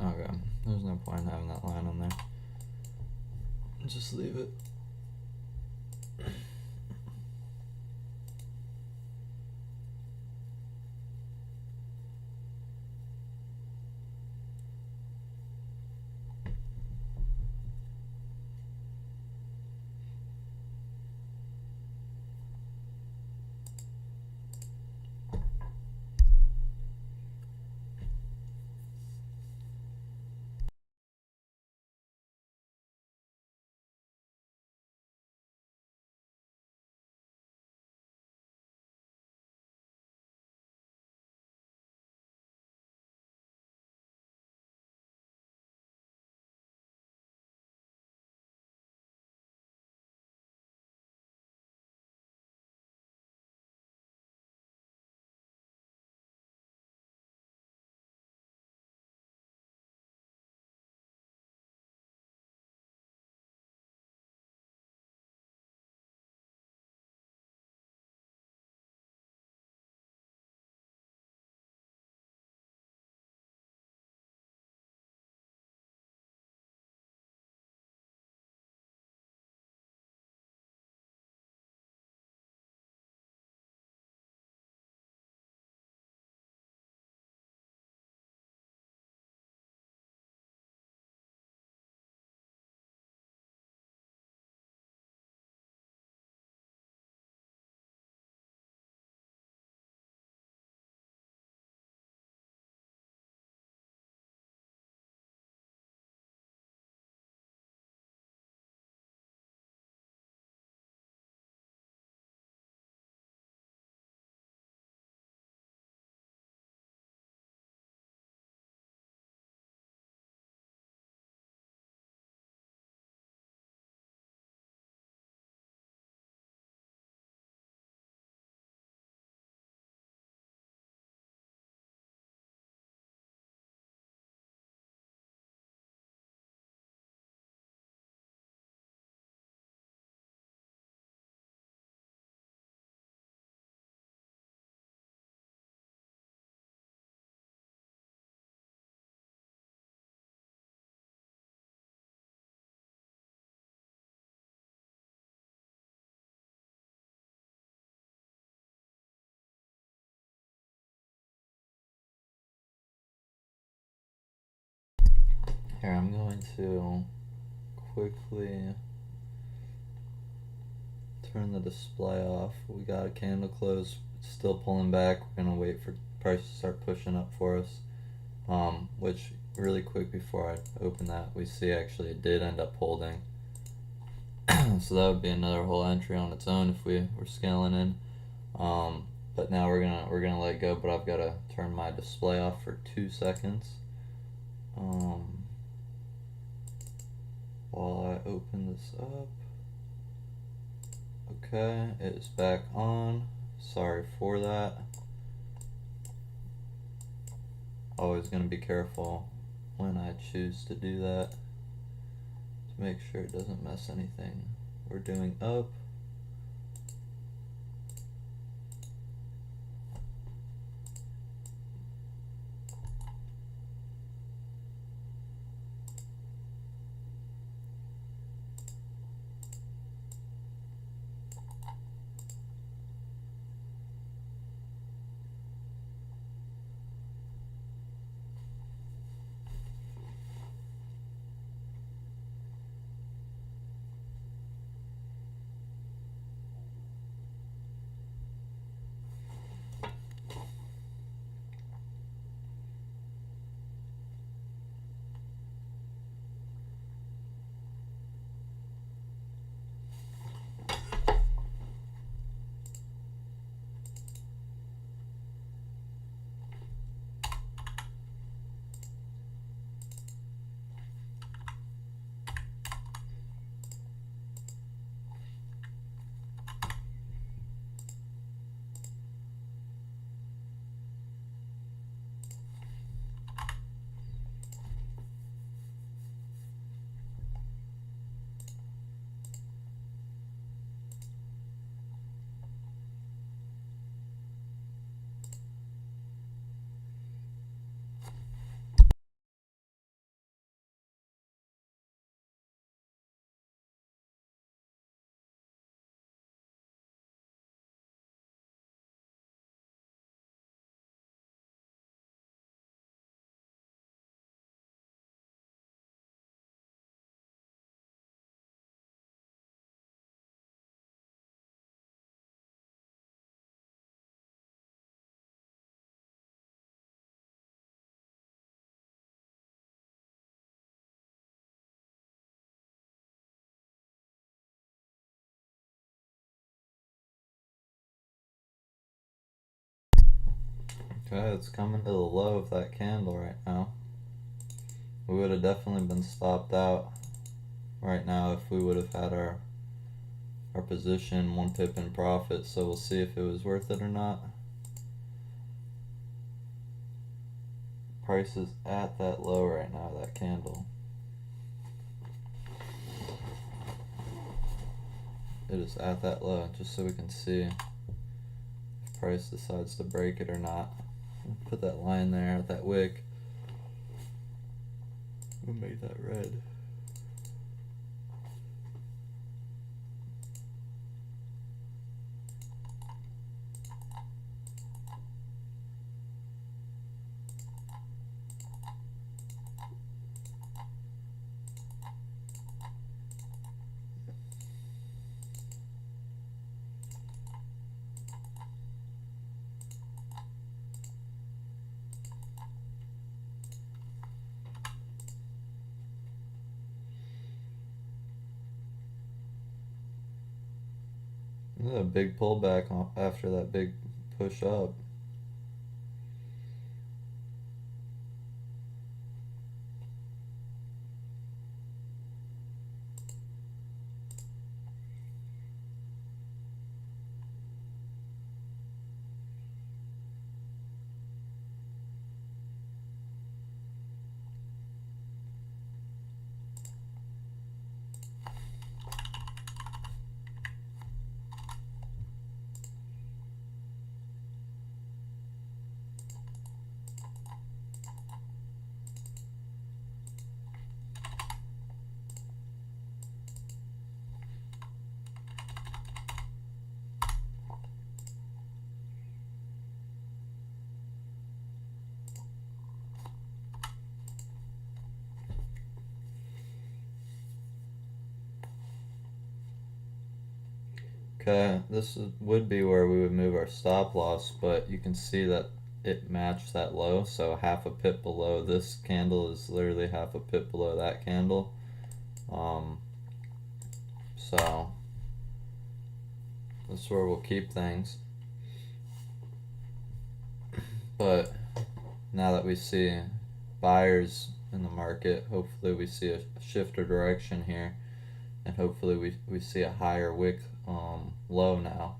Okay, there's no point in having that line on there. Just leave it. Here, I'm going to quickly turn the display off. We got a candle close still pulling back. We're gonna wait for price to start pushing up for us. Which really quick before I open that, we see actually it did end up holding. So that would be another whole entry on its own if we were scaling in. But now we're gonna let go. But I've got to turn my display off for 2 seconds. While I open this up. Okay, it is back on. Sorry for that. Always gonna be careful when I choose to do that to make sure it doesn't mess anything we're doing up. Okay, it's coming to the low of that candle right now. We would have definitely been stopped out right now if we would have had our position 1 pip in profit. So we'll see if it was worth it or not. Price is at that low right now, that candle. It is at that low, just so we can see if price decides to break it or not. Put that line there at that wick. We'll make that red. This is a big pullback after that big push up. Okay, would be where we would move our stop loss, but you can see that it matched that low, so half a pip below this candle is literally half a pip below that candle. Um, so that's where we'll keep things. But now that we see buyers in the market, hopefully we see a shift of direction here, and hopefully we see a higher wick low now.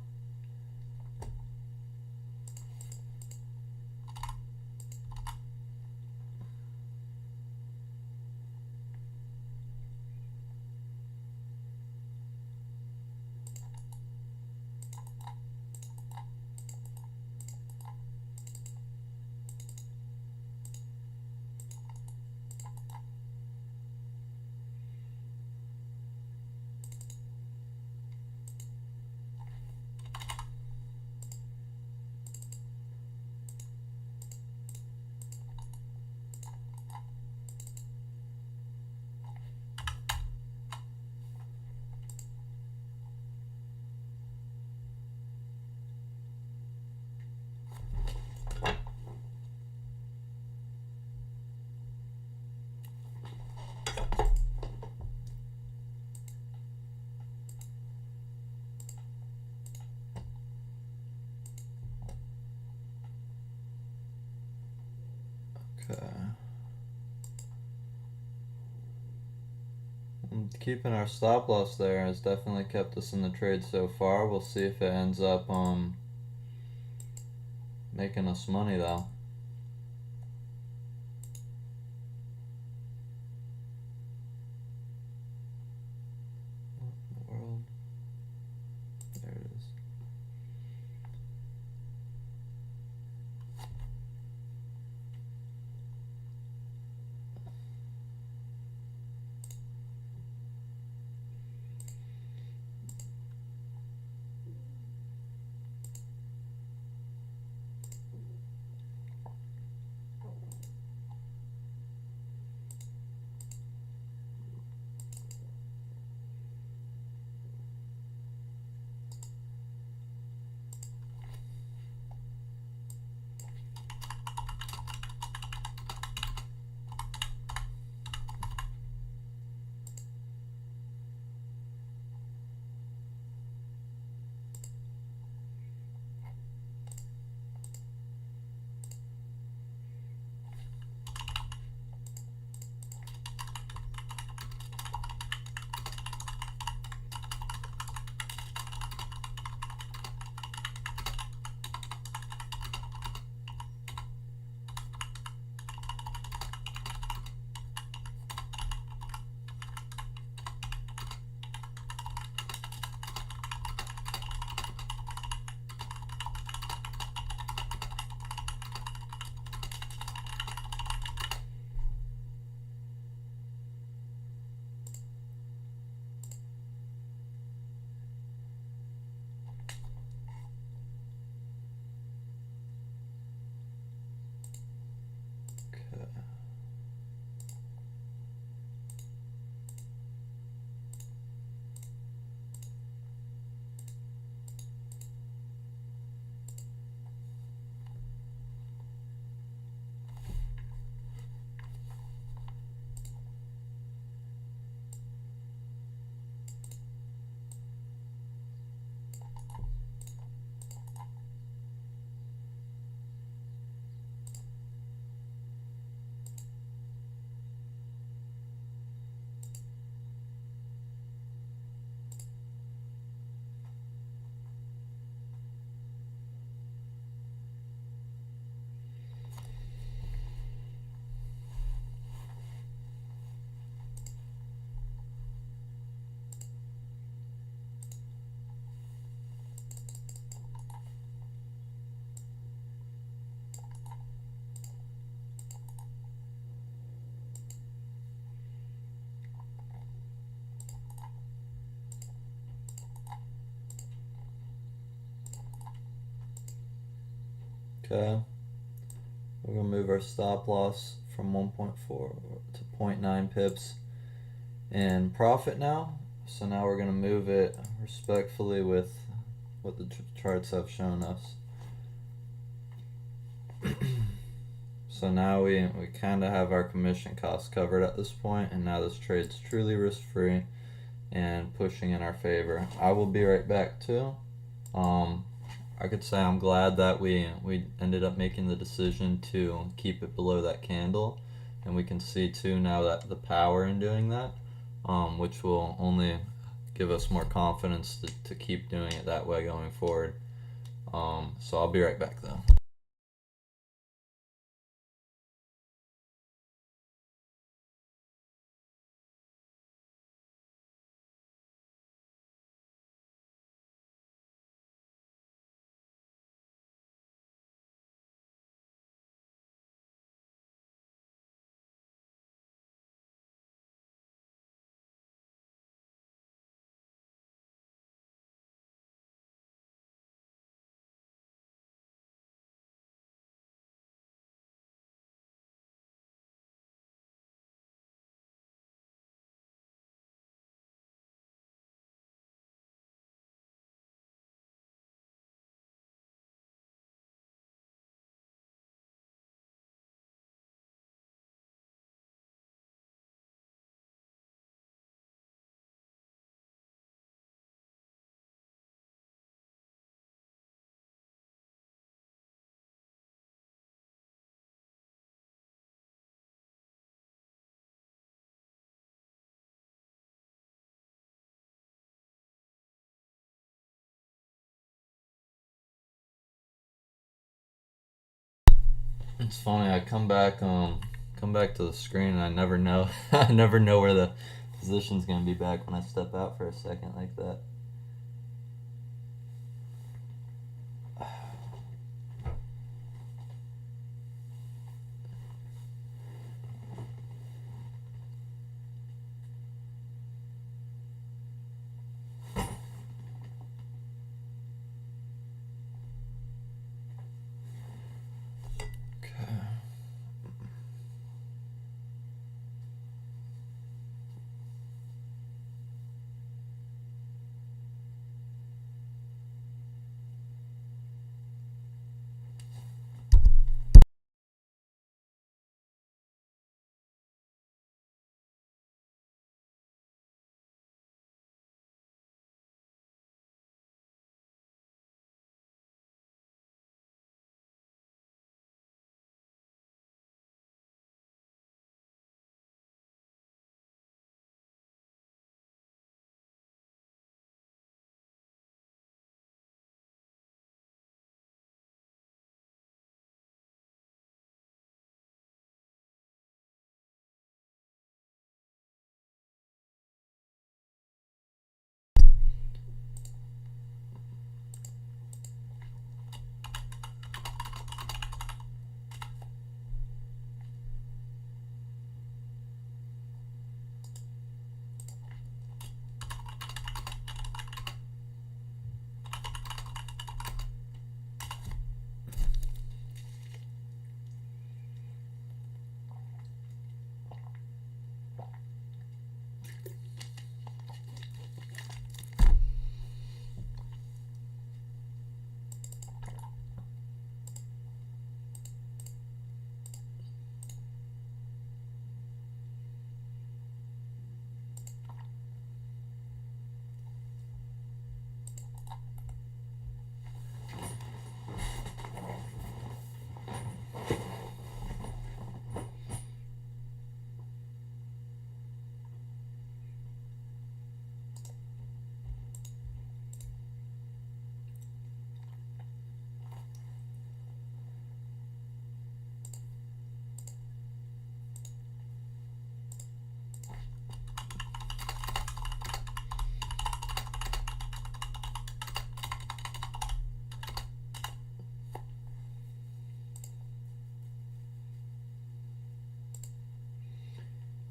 Okay. Keeping our stop loss there has definitely kept us in the trade so far. We'll see if it ends up making us money though. What in the world? There it is. Okay. Okay. We're gonna move our stop loss from 1.4 to 0.9 pips in profit now. So now we're gonna move it respectfully with what the charts have shown us. So now we kind of have our commission costs covered at this point, and now this trade's truly risk free and pushing in our favor. I will be right back too. I could say I'm glad that we ended up making the decision to keep it below that candle, and we can see too now that the power in doing that, which will only give us more confidence to keep doing it that way going forward. So I'll be right back though. It's funny. I come back to the screen, and I never know. I never know where the position's gonna be back when I step out for a second like that. Okay.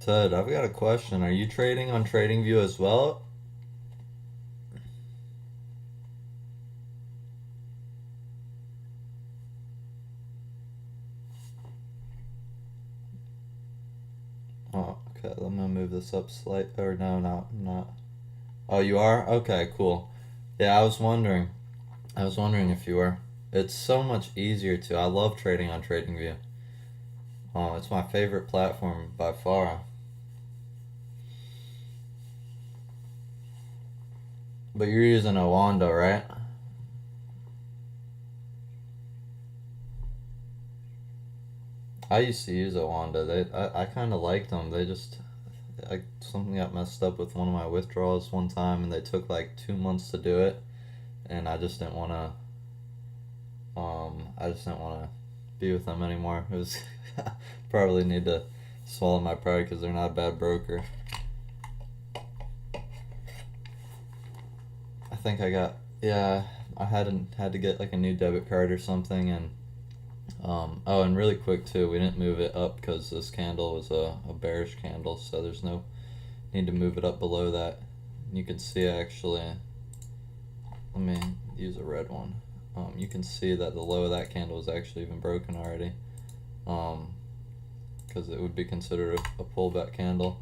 Ted, I've got a question. Are you trading on TradingView as well? Oh, okay. Let me move this up slight. Or no, not. Oh, you are? Okay, cool. Yeah, I was wondering. I was wondering if you were. It's so much easier to. I love trading on TradingView. Oh, it's my favorite platform by far. But you're using a Wanda, right? I used to use a Wanda. I kind of liked them. Something got messed up with one of my withdrawals one time, and they took like 2 months to do it, and I just didn't want to be with them anymore. It was probably need to swallow my pride because they're not a bad broker. I think I got yeah. I had to get like a new debit card or something, and oh, and really quick too, we didn't move it up because this candle was a bearish candle, so there's no need to move it up below that. You can see actually. Let me use a red one. You can see that the low of that candle is actually even broken already, because it would be considered a pullback candle.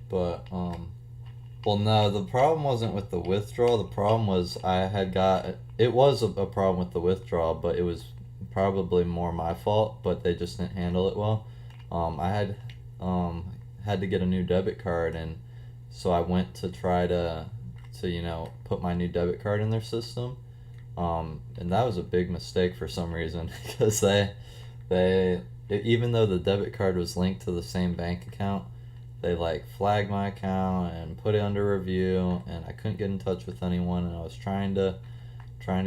But well, no, the problem wasn't with the withdrawal. The problem was it was a problem with the withdrawal, but it was probably more my fault. But they just didn't handle it well. I had to get a new debit card, and so I went to try to put my new debit card in their system, and that was a big mistake for some reason because even though the debit card was linked to the same bank account, they like flagged my account and put it under review, and I couldn't get in touch with anyone, and I was trying to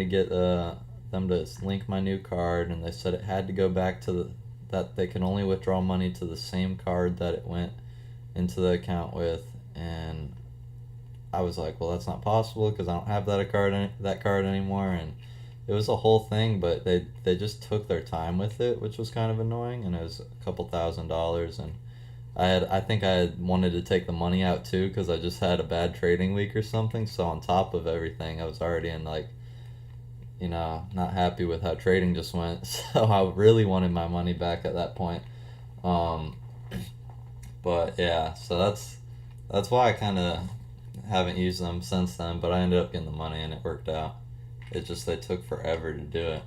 get them to link my new card, and they said it had to go back to that they can only withdraw money to the same card that it went into the account with, and I was like, well, that's not possible because I don't have that card anymore, and it was a whole thing. But they just took their time with it, which was kind of annoying, and it was a couple $1,000s, and I think I had wanted to take the money out too because I just had a bad trading week or something. So on top of everything, I was already in like, not happy with how trading just went. So I really wanted my money back at that point. Um, but yeah, so that's why I kind of haven't used them since then. But I ended up getting the money and it worked out. It just they took forever to do it.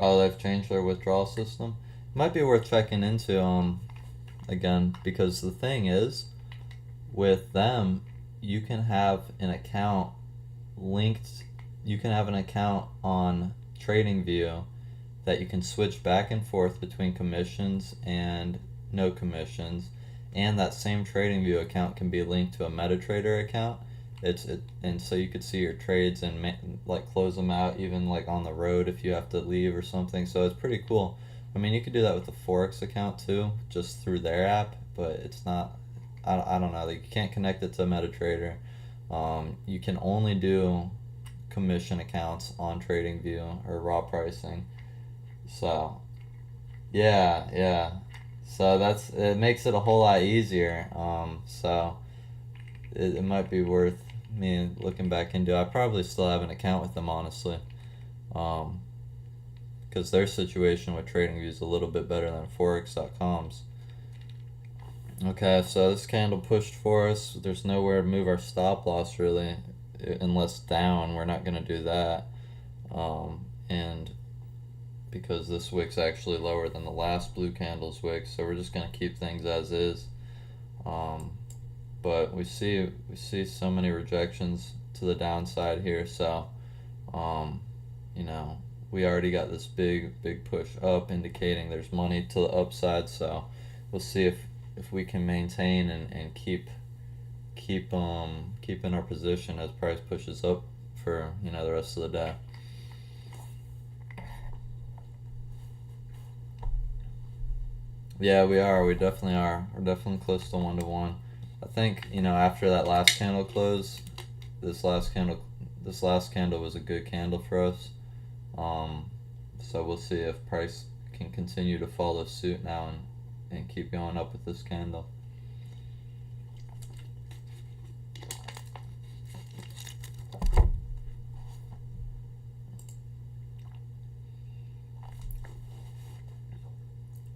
Oh, they've changed their withdrawal system. Might be worth checking into again, because the thing is with them, you can have an account linked. You can have an account on TradingView that you can switch back and forth between commissions and no commissions, and that same TradingView account can be linked to a MetaTrader account. And so you could see your trades and like close them out even like on the road if you have to leave or something. So it's pretty cool. I mean, you could do that with the Forex account too, just through their app, but it's not. I don't know. Like, you can't connect it to MetaTrader. You can only do commission accounts on TradingView or raw pricing. So yeah, yeah. So it makes it a whole lot easier. So it might be worth me looking back into. I probably still have an account with them, honestly, because their situation with TradingView is a little bit better than Forex.com's. Okay, so this candle pushed for us. There's nowhere to move our stop loss really, unless down. We're not gonna do that. And because this wick's actually lower than the last blue candle's wick, so we're just gonna keep things as is. Um, but we see so many rejections to the downside here, so um, you know, we already got this big push up indicating there's money to the upside, so we'll see if we can maintain and keep in our position as price pushes up for the rest of the day. Yeah, we are. We definitely are. We're definitely close to 1 to 1. I think after that last candle close, this last candle this last candle was a good candle for us. Um, so we'll see if price can continue to follow suit now and keep going up with this candle.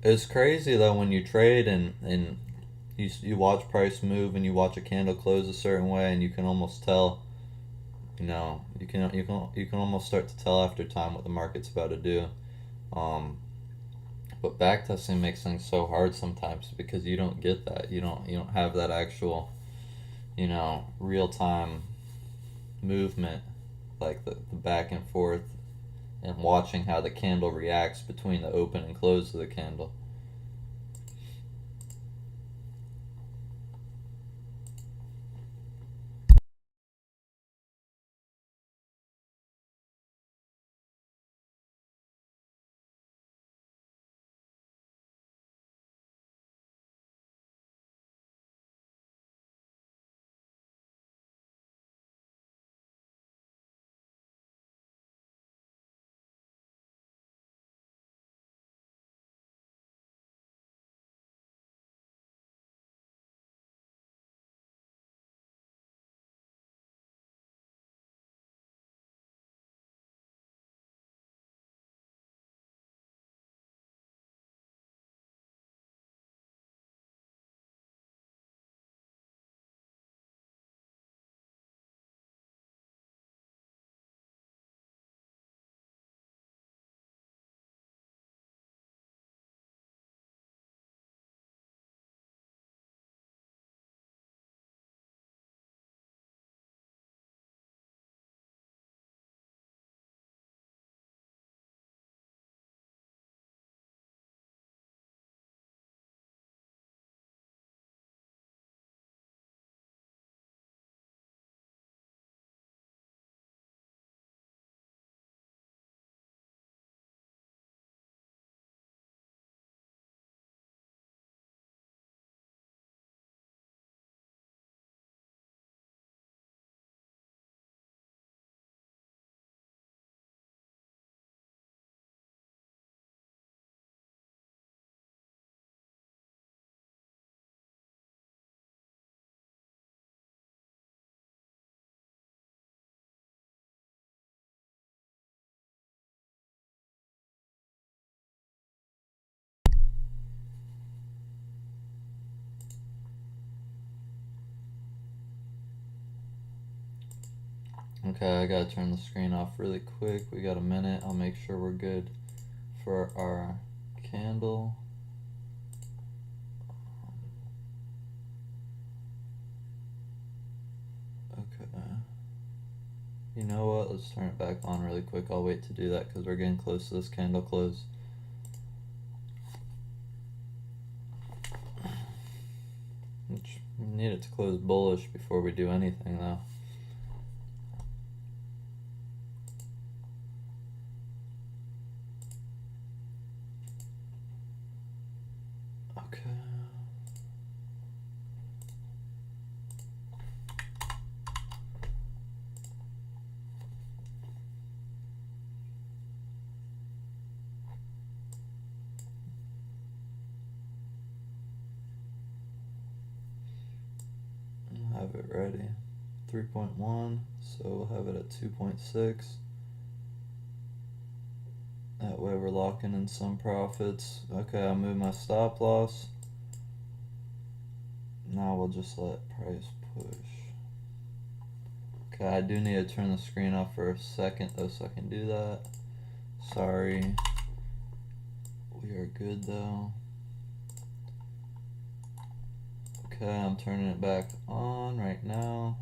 It's crazy though when you trade and you watch price move and you watch a candle close a certain way and you can almost tell. You can almost start to tell after time what the market's about to do. Um, but backtesting makes things so hard sometimes because you don't get that. You don't have that actual real time movement, like the back and forth and watching how the candle reacts between the open and close of the candle. Okay, I gotta turn the screen off really quick. We got a minute. I'll make sure we're good for our candle. Okay. You know what? Let's turn it back on really quick. I'll wait to do that because we're getting close to this candle close. Which we need it to close bullish before we do anything though. Okay. I'll have it ready. 3.1, so we'll have it at 2.6. That way we're locking in some profits. Okay, I'll move my stop loss. Now we'll just let price push. Okay, I do need to turn the screen off for a second though so I can do that. Sorry. We are good though. Okay, I'm turning it back on right now.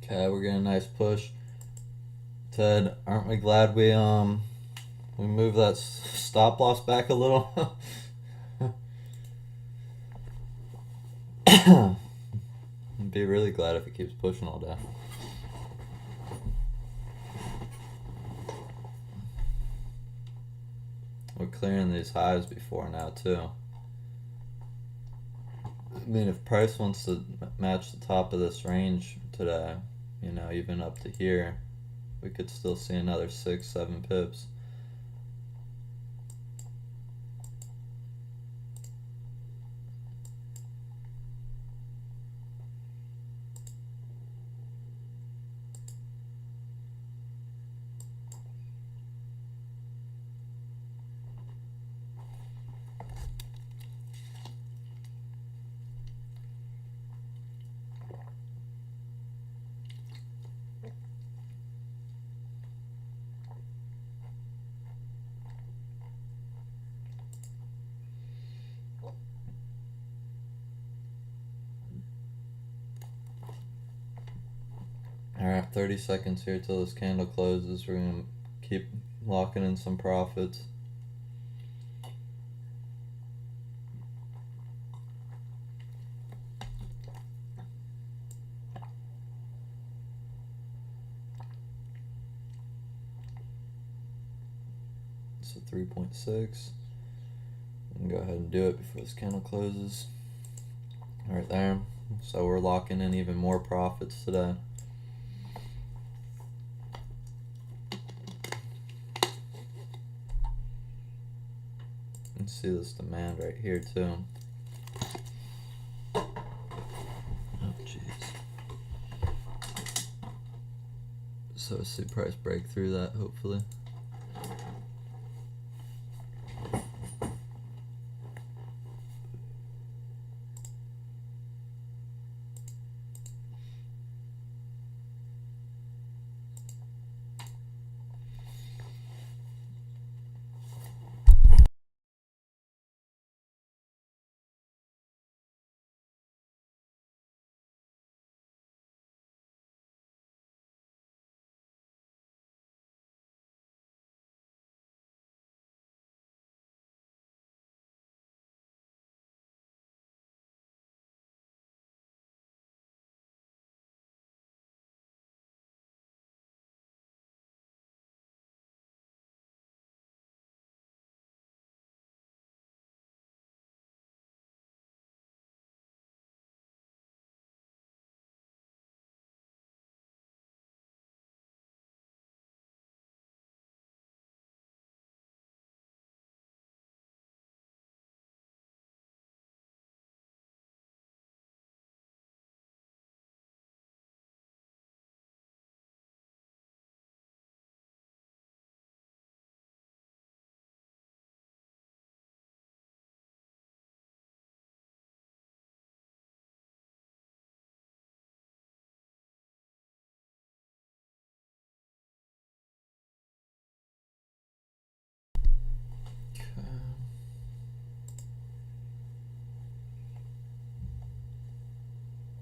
Okay, we're getting a nice push. Ted, aren't we glad we moved that stop loss back a little? I'd be really glad if it keeps pushing all day. We're clearing these highs before now too. I mean, if price wants to match the top of this range today, you know, even up to here, we could still see another 6-7 pips. Alright, 30 seconds here till this candle closes. We're gonna keep locking in some profits. So 3.6. And go ahead and do it before this candle closes. Right there. So we're locking in even more profits today. see this demand right here too. Oh jeez. So see price break through that hopefully.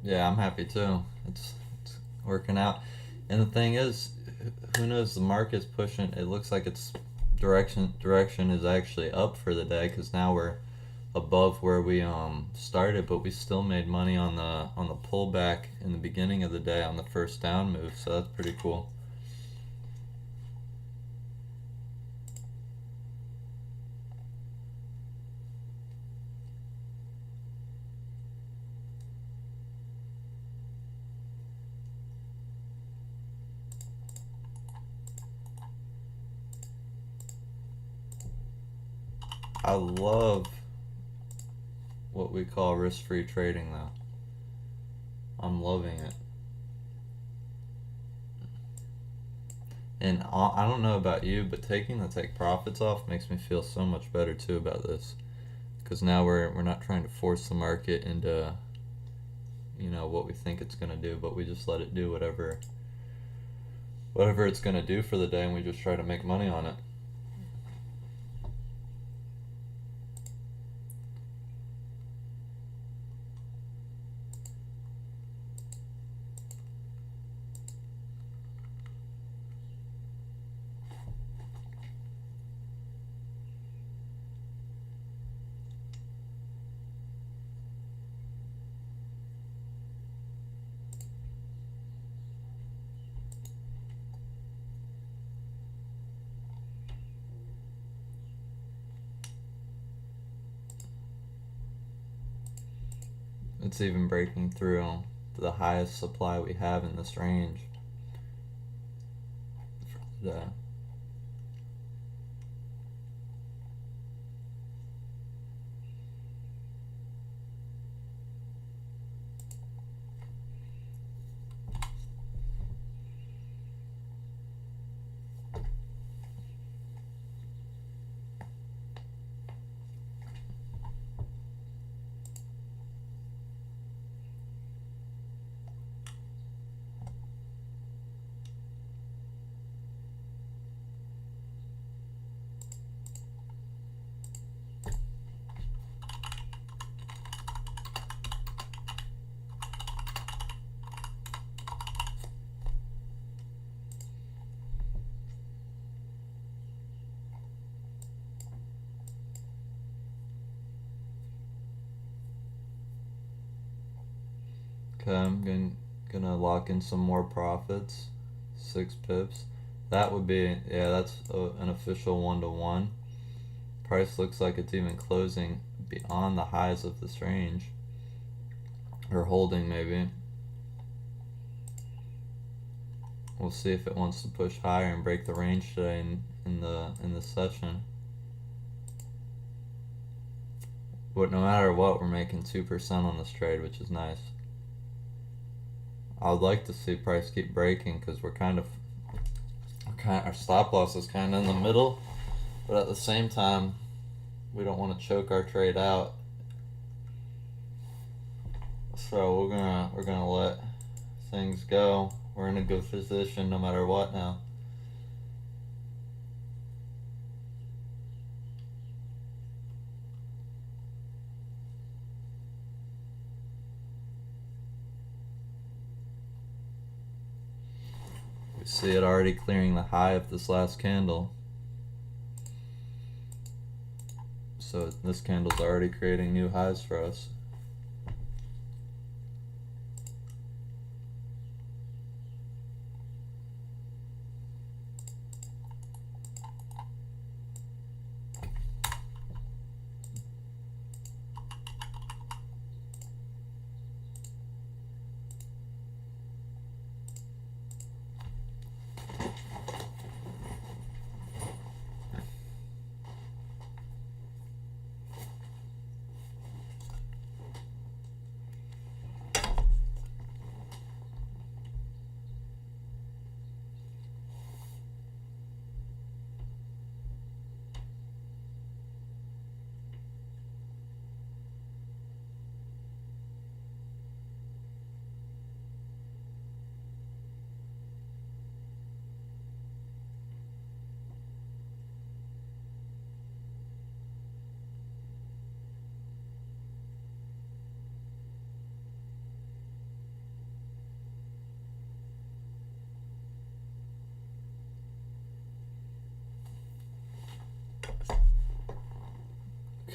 Yeah, I'm happy too. It's working out. And the thing is, who knows? The market's pushing. It looks like its direction is actually up for the day because now we're above where we started, but we still made money on the pullback in the beginning of the day on the first down move. So that's pretty cool. I love what we call risk-free trading though. I'm loving it. And I don't know about you, but taking the take profits off makes me feel so much better too about this. Because now we're not trying to force the market into what we think it's gonna do, but we just let it do whatever it's gonna do for the day, and we just try to make money on it. It's even breaking through the highest supply we have in this range for the day. Okay, gonna lock in some more profits, 6 pips. That would be, yeah, that's an official 1-to-1. Price looks like it's even closing beyond the highs of this range, or holding maybe. We'll see if it wants to push higher and break the range today in the session. But no matter what, we're making 2% on this trade, which is nice. I would like to see price keep breaking because our stop loss is kind of in the middle, but at the same time, we don't want to choke our trade out. So we're gonna let things go. We're in a good position no matter what now. We see it already clearing the high of this last candle. So this candle's already creating new highs for us.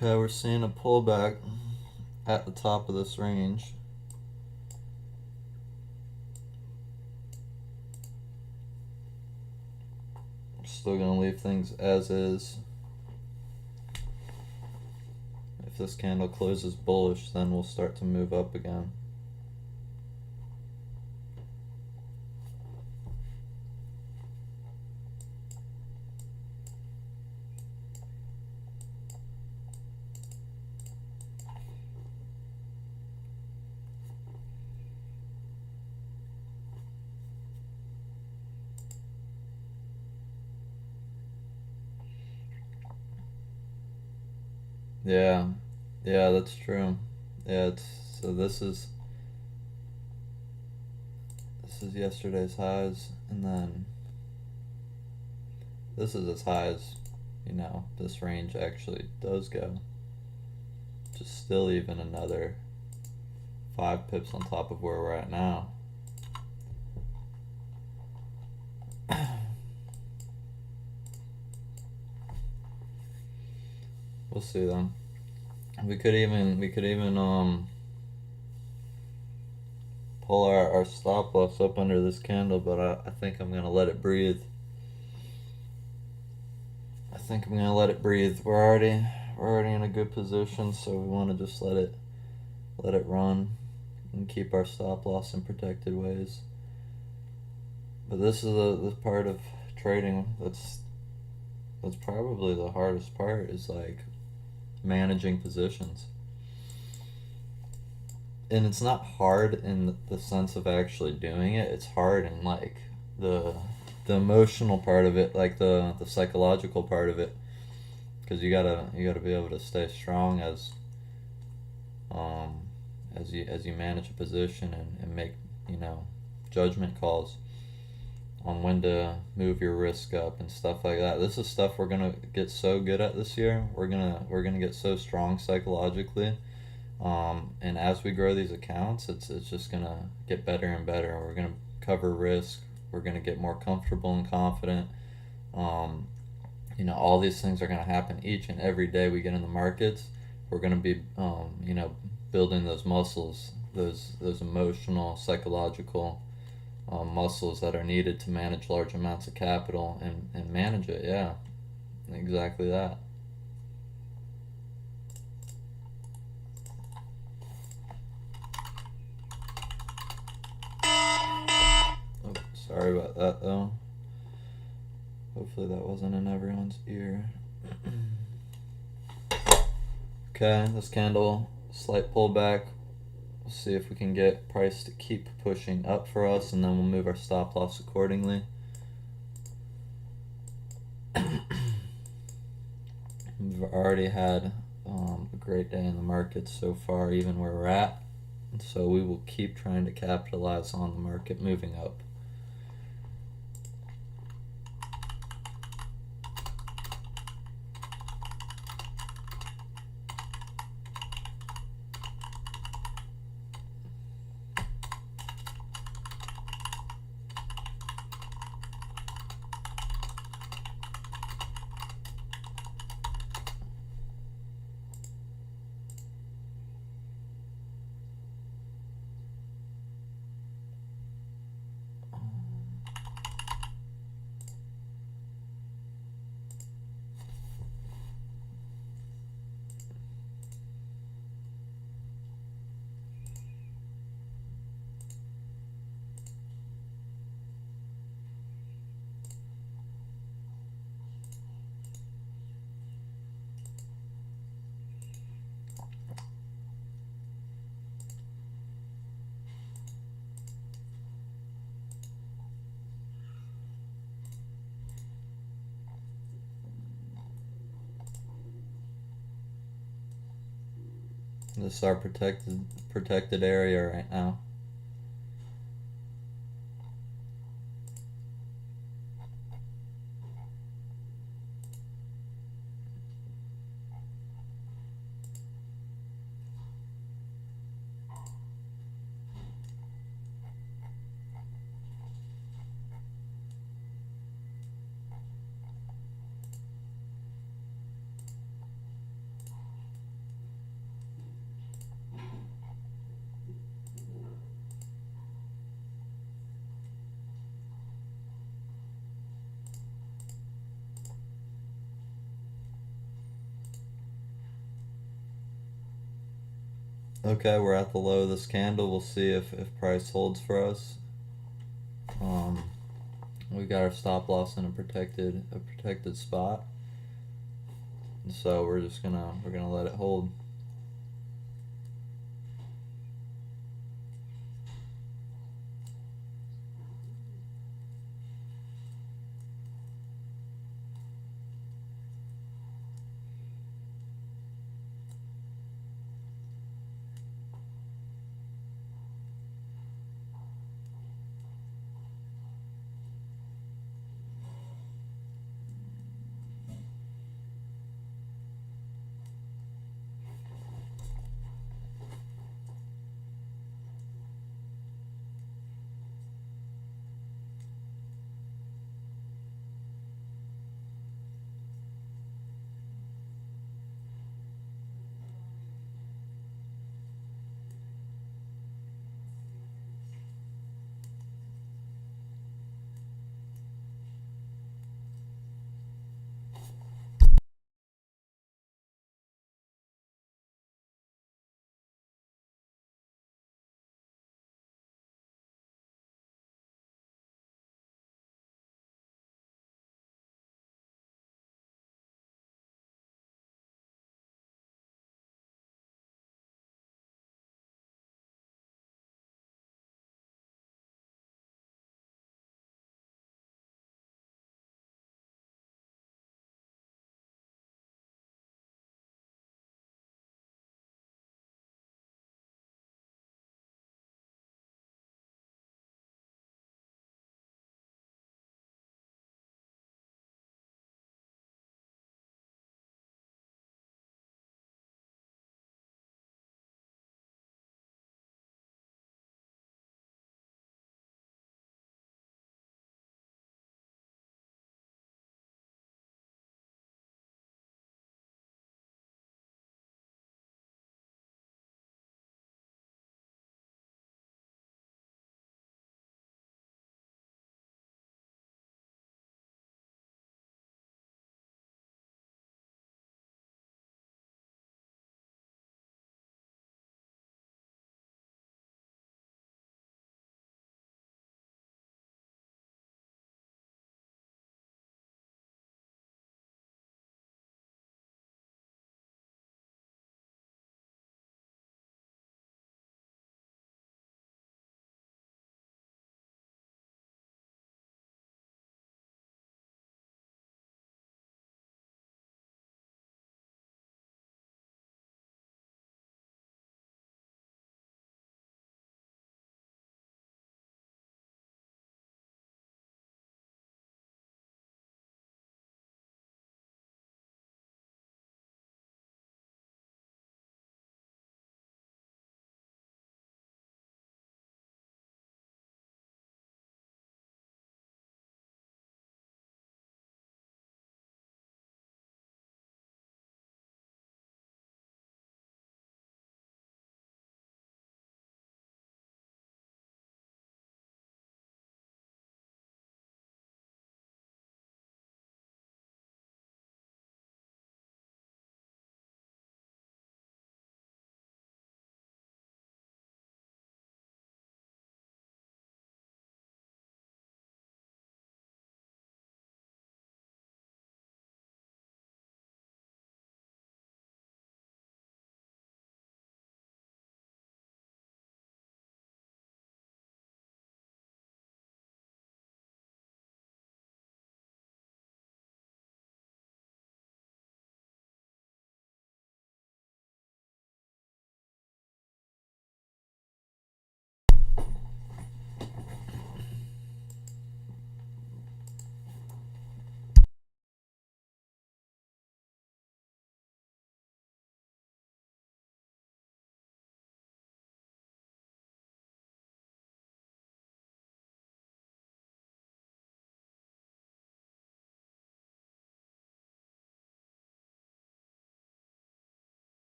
Okay, we're seeing a pullback at the top of this range. We're still going to leave things as is. If this candle closes bullish, then we'll start to move up again. Yeah, that's true. Yeah, so this is yesterday's highs, and then this is as high as this range actually does go. Just still even another 5 pips on top of where we're at now. We'll see then. We could even pull our stop loss up under this candle, but I think I'm gonna let it breathe. We're already in a good position, so we want to just let it run and keep our stop loss in protected ways. But this is the part of trading that's probably the hardest part, is like managing positions. And it's not hard in the sense of actually doing it. It's hard in like the emotional part of it, like the psychological part of it, because you gotta be able to stay strong as you manage a position and make judgment calls on when to move your risk up and stuff like that. This is stuff we're gonna get so good at this year. We're gonna get so strong psychologically, and as we grow these accounts, it's just gonna get better and better. We're gonna cover risk. We're gonna get more comfortable and confident. All these things are gonna happen each and every day we get in the markets. We're gonna be building those muscles, those emotional, psychological muscles that are needed to manage large amounts of capital and manage it. Yeah, exactly that. Oh, sorry about that though. Hopefully that wasn't in everyone's ear. Okay, this candle, slight pullback. We'll see if we can get price to keep pushing up for us, and then we'll move our stop loss accordingly. We've already had a great day in the market so far, even where we're at. And so we will keep trying to capitalize on the market moving up. This is our protected area right now. Okay, we're at the low of this candle. We'll see if price holds for us. We got our stop loss in a protected spot. So we're gonna let it hold.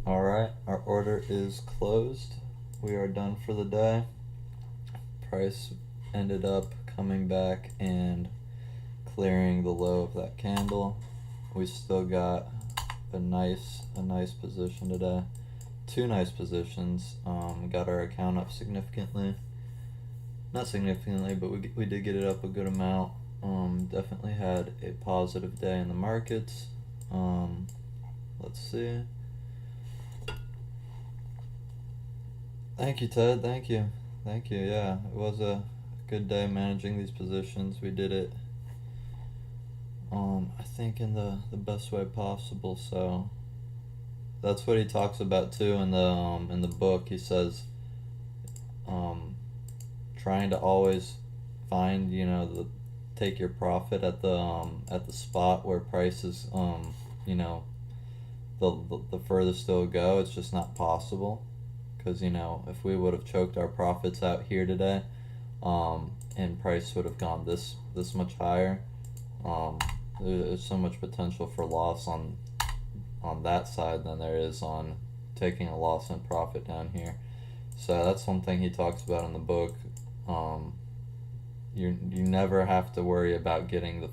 All right, our order is closed. We are done for the day. Price ended up coming back and clearing the low of that candle. We still got a nice position today. Two nice positions. Got our account up significantly. Not significantly, but we did get it up a good amount. Definitely had a positive day in the markets. Let's see. Thank you, Ted. Thank you. Yeah, it was a good day managing these positions. We did it, I think in the best way possible. So that's what he talks about too in the book. He says, um, trying to always find, take your profit at the spot where prices, you know the furthest they'll go. It's just not possible, because if we would have choked our profits out here today, and price would have gone this much higher, there's so much potential for loss on that side than there is on taking a loss in profit down here. So that's one thing he talks about in the book. You never have to worry about getting the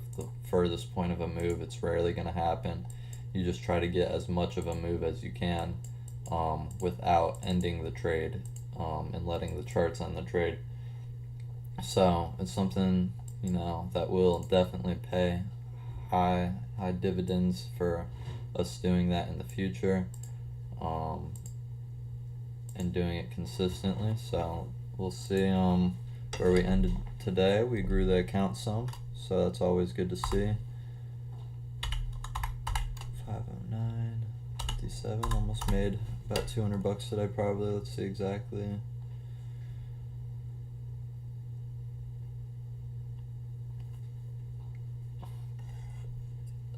furthest point of a move. It's rarely going to happen. You just try to get as much of a move as you can, without ending the trade, and letting the charts end the trade. So it's something that will definitely pay high dividends for us doing that in the future, and doing it consistently. So we'll see where we ended today. We grew the account some, so that's always good to see. 509.57, almost made about $200 today probably. Let's see exactly.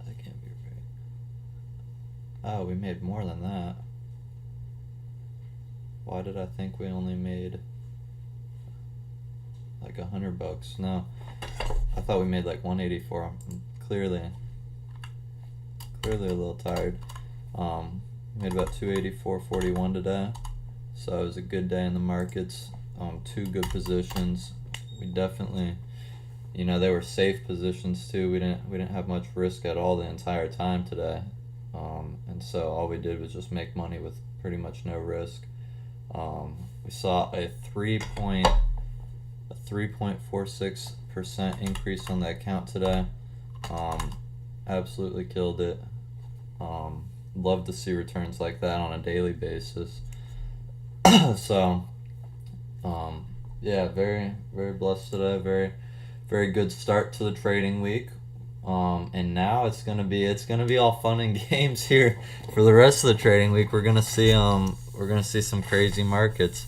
That can't be right. Oh, we made more than that. Why did I think we only made like $100? No, I thought we made like 184. I'm clearly a little tired. Made about 284.41 today, so it was a good day in the markets. Two good positions. We definitely, they were safe positions too. We didn't have much risk at all the entire time today, and so all we did was just make money with pretty much no risk. We saw a 3.46% increase on the account today. Absolutely killed it. Love to see returns like that on a daily basis. So, yeah, very, very blessed today. Very, very good start to the trading week. And now it's gonna be all fun and games here for the rest of the trading week. We're gonna see some crazy markets.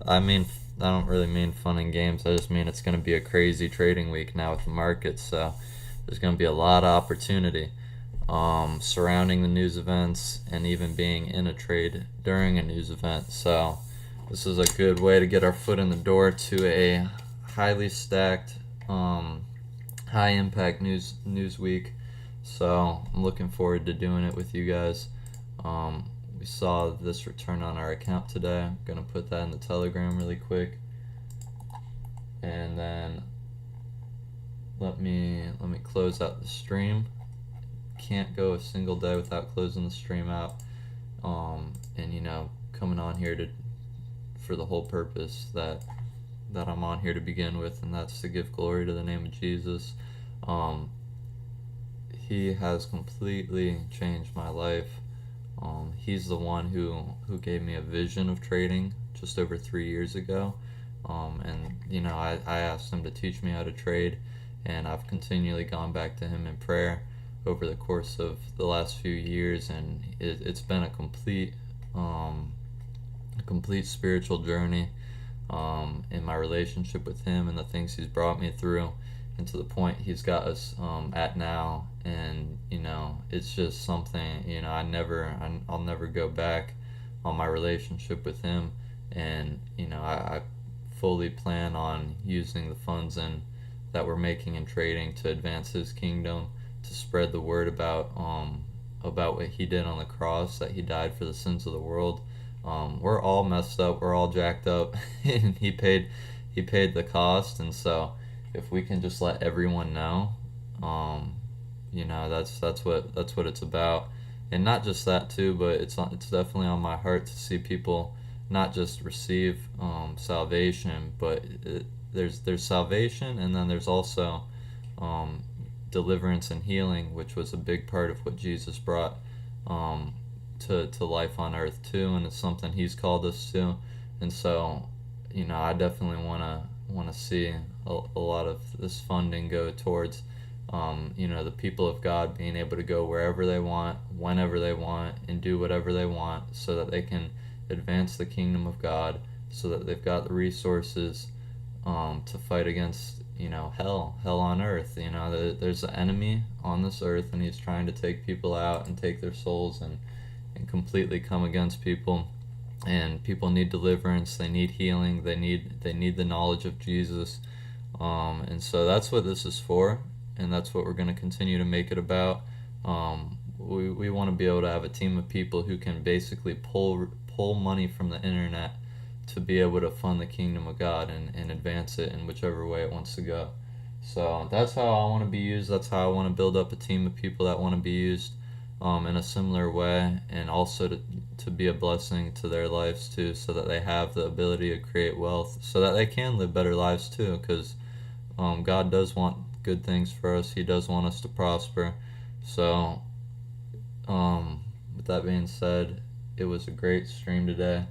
I mean, I don't really mean fun and games. I just mean it's gonna be a crazy trading week now with the markets. So there's gonna be a lot of opportunity, surrounding the news events, and even being in a trade during a news event. So this is a good way to get our foot in the door to a highly stacked, high impact news week. So I'm looking forward to doing it with you guys. We saw this return on our account today. I'm gonna put that in the Telegram really quick, and then let me close out the stream. Can't go a single day without closing the stream out, and coming on here for the whole purpose that I'm on here to begin with, and that's to give glory to the name of Jesus. He has completely changed my life. He's the one who gave me a vision of trading just over 3 years ago, and I asked him to teach me how to trade, and I've continually gone back to him in prayer over the course of the last few years, and it's been a complete spiritual journey, in my relationship with him and the things he's brought me through, and to the point he's got us at now. And it's just something, I'll never go back on my relationship with him. And I fully plan on using the funds that we're making in trading to advance his kingdom, to spread the word about about what he did on the cross, that he died for the sins of the world. We're all messed up, we're all jacked up, and he paid the cost. And so if we can just let everyone know, um, that's what it's about. And not just that too, but it's definitely on my heart to see people not just receive salvation, but there's salvation, and then there's also um, deliverance and healing, which was a big part of what Jesus brought um, to life on earth too, and it's something He's called us to. And so, I definitely wanna see a lot of this funding go towards the people of God being able to go wherever they want, whenever they want, and do whatever they want, so that they can advance the kingdom of God, so that they've got the resources to fight against hell on earth. There's an enemy on this earth, and he's trying to take people out and take their souls and completely come against people. And people need deliverance, they need healing, they need the knowledge of Jesus. And so that's what this is for, and that's what we're going to continue to make it about. We want to be able to have a team of people who can basically pull money from the internet to be able to fund the kingdom of God and advance it in whichever way it wants to go. So that's how I want to be used. That's how I want to build up a team of people that want to be used in a similar way, and also to be a blessing to their lives too, so that they have the ability to create wealth, so that they can live better lives too, because God does want good things for us. He does want us to prosper. So with that being said, it was a great stream today.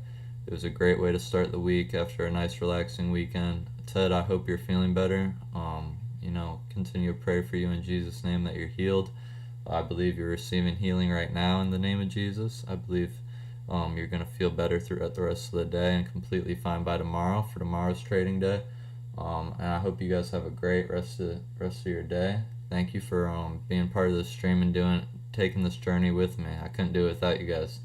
It was a great way to start the week after a nice relaxing weekend. Ted, I hope you're feeling better. Continue to pray for you in Jesus' name that you're healed. I believe you're receiving healing right now in the name of Jesus. I believe you're going to feel better throughout the rest of the day and completely fine by tomorrow for tomorrow's trading day. And I hope you guys have a great rest of your day. Thank you for being part of this stream and taking this journey with me. I couldn't do it without you guys.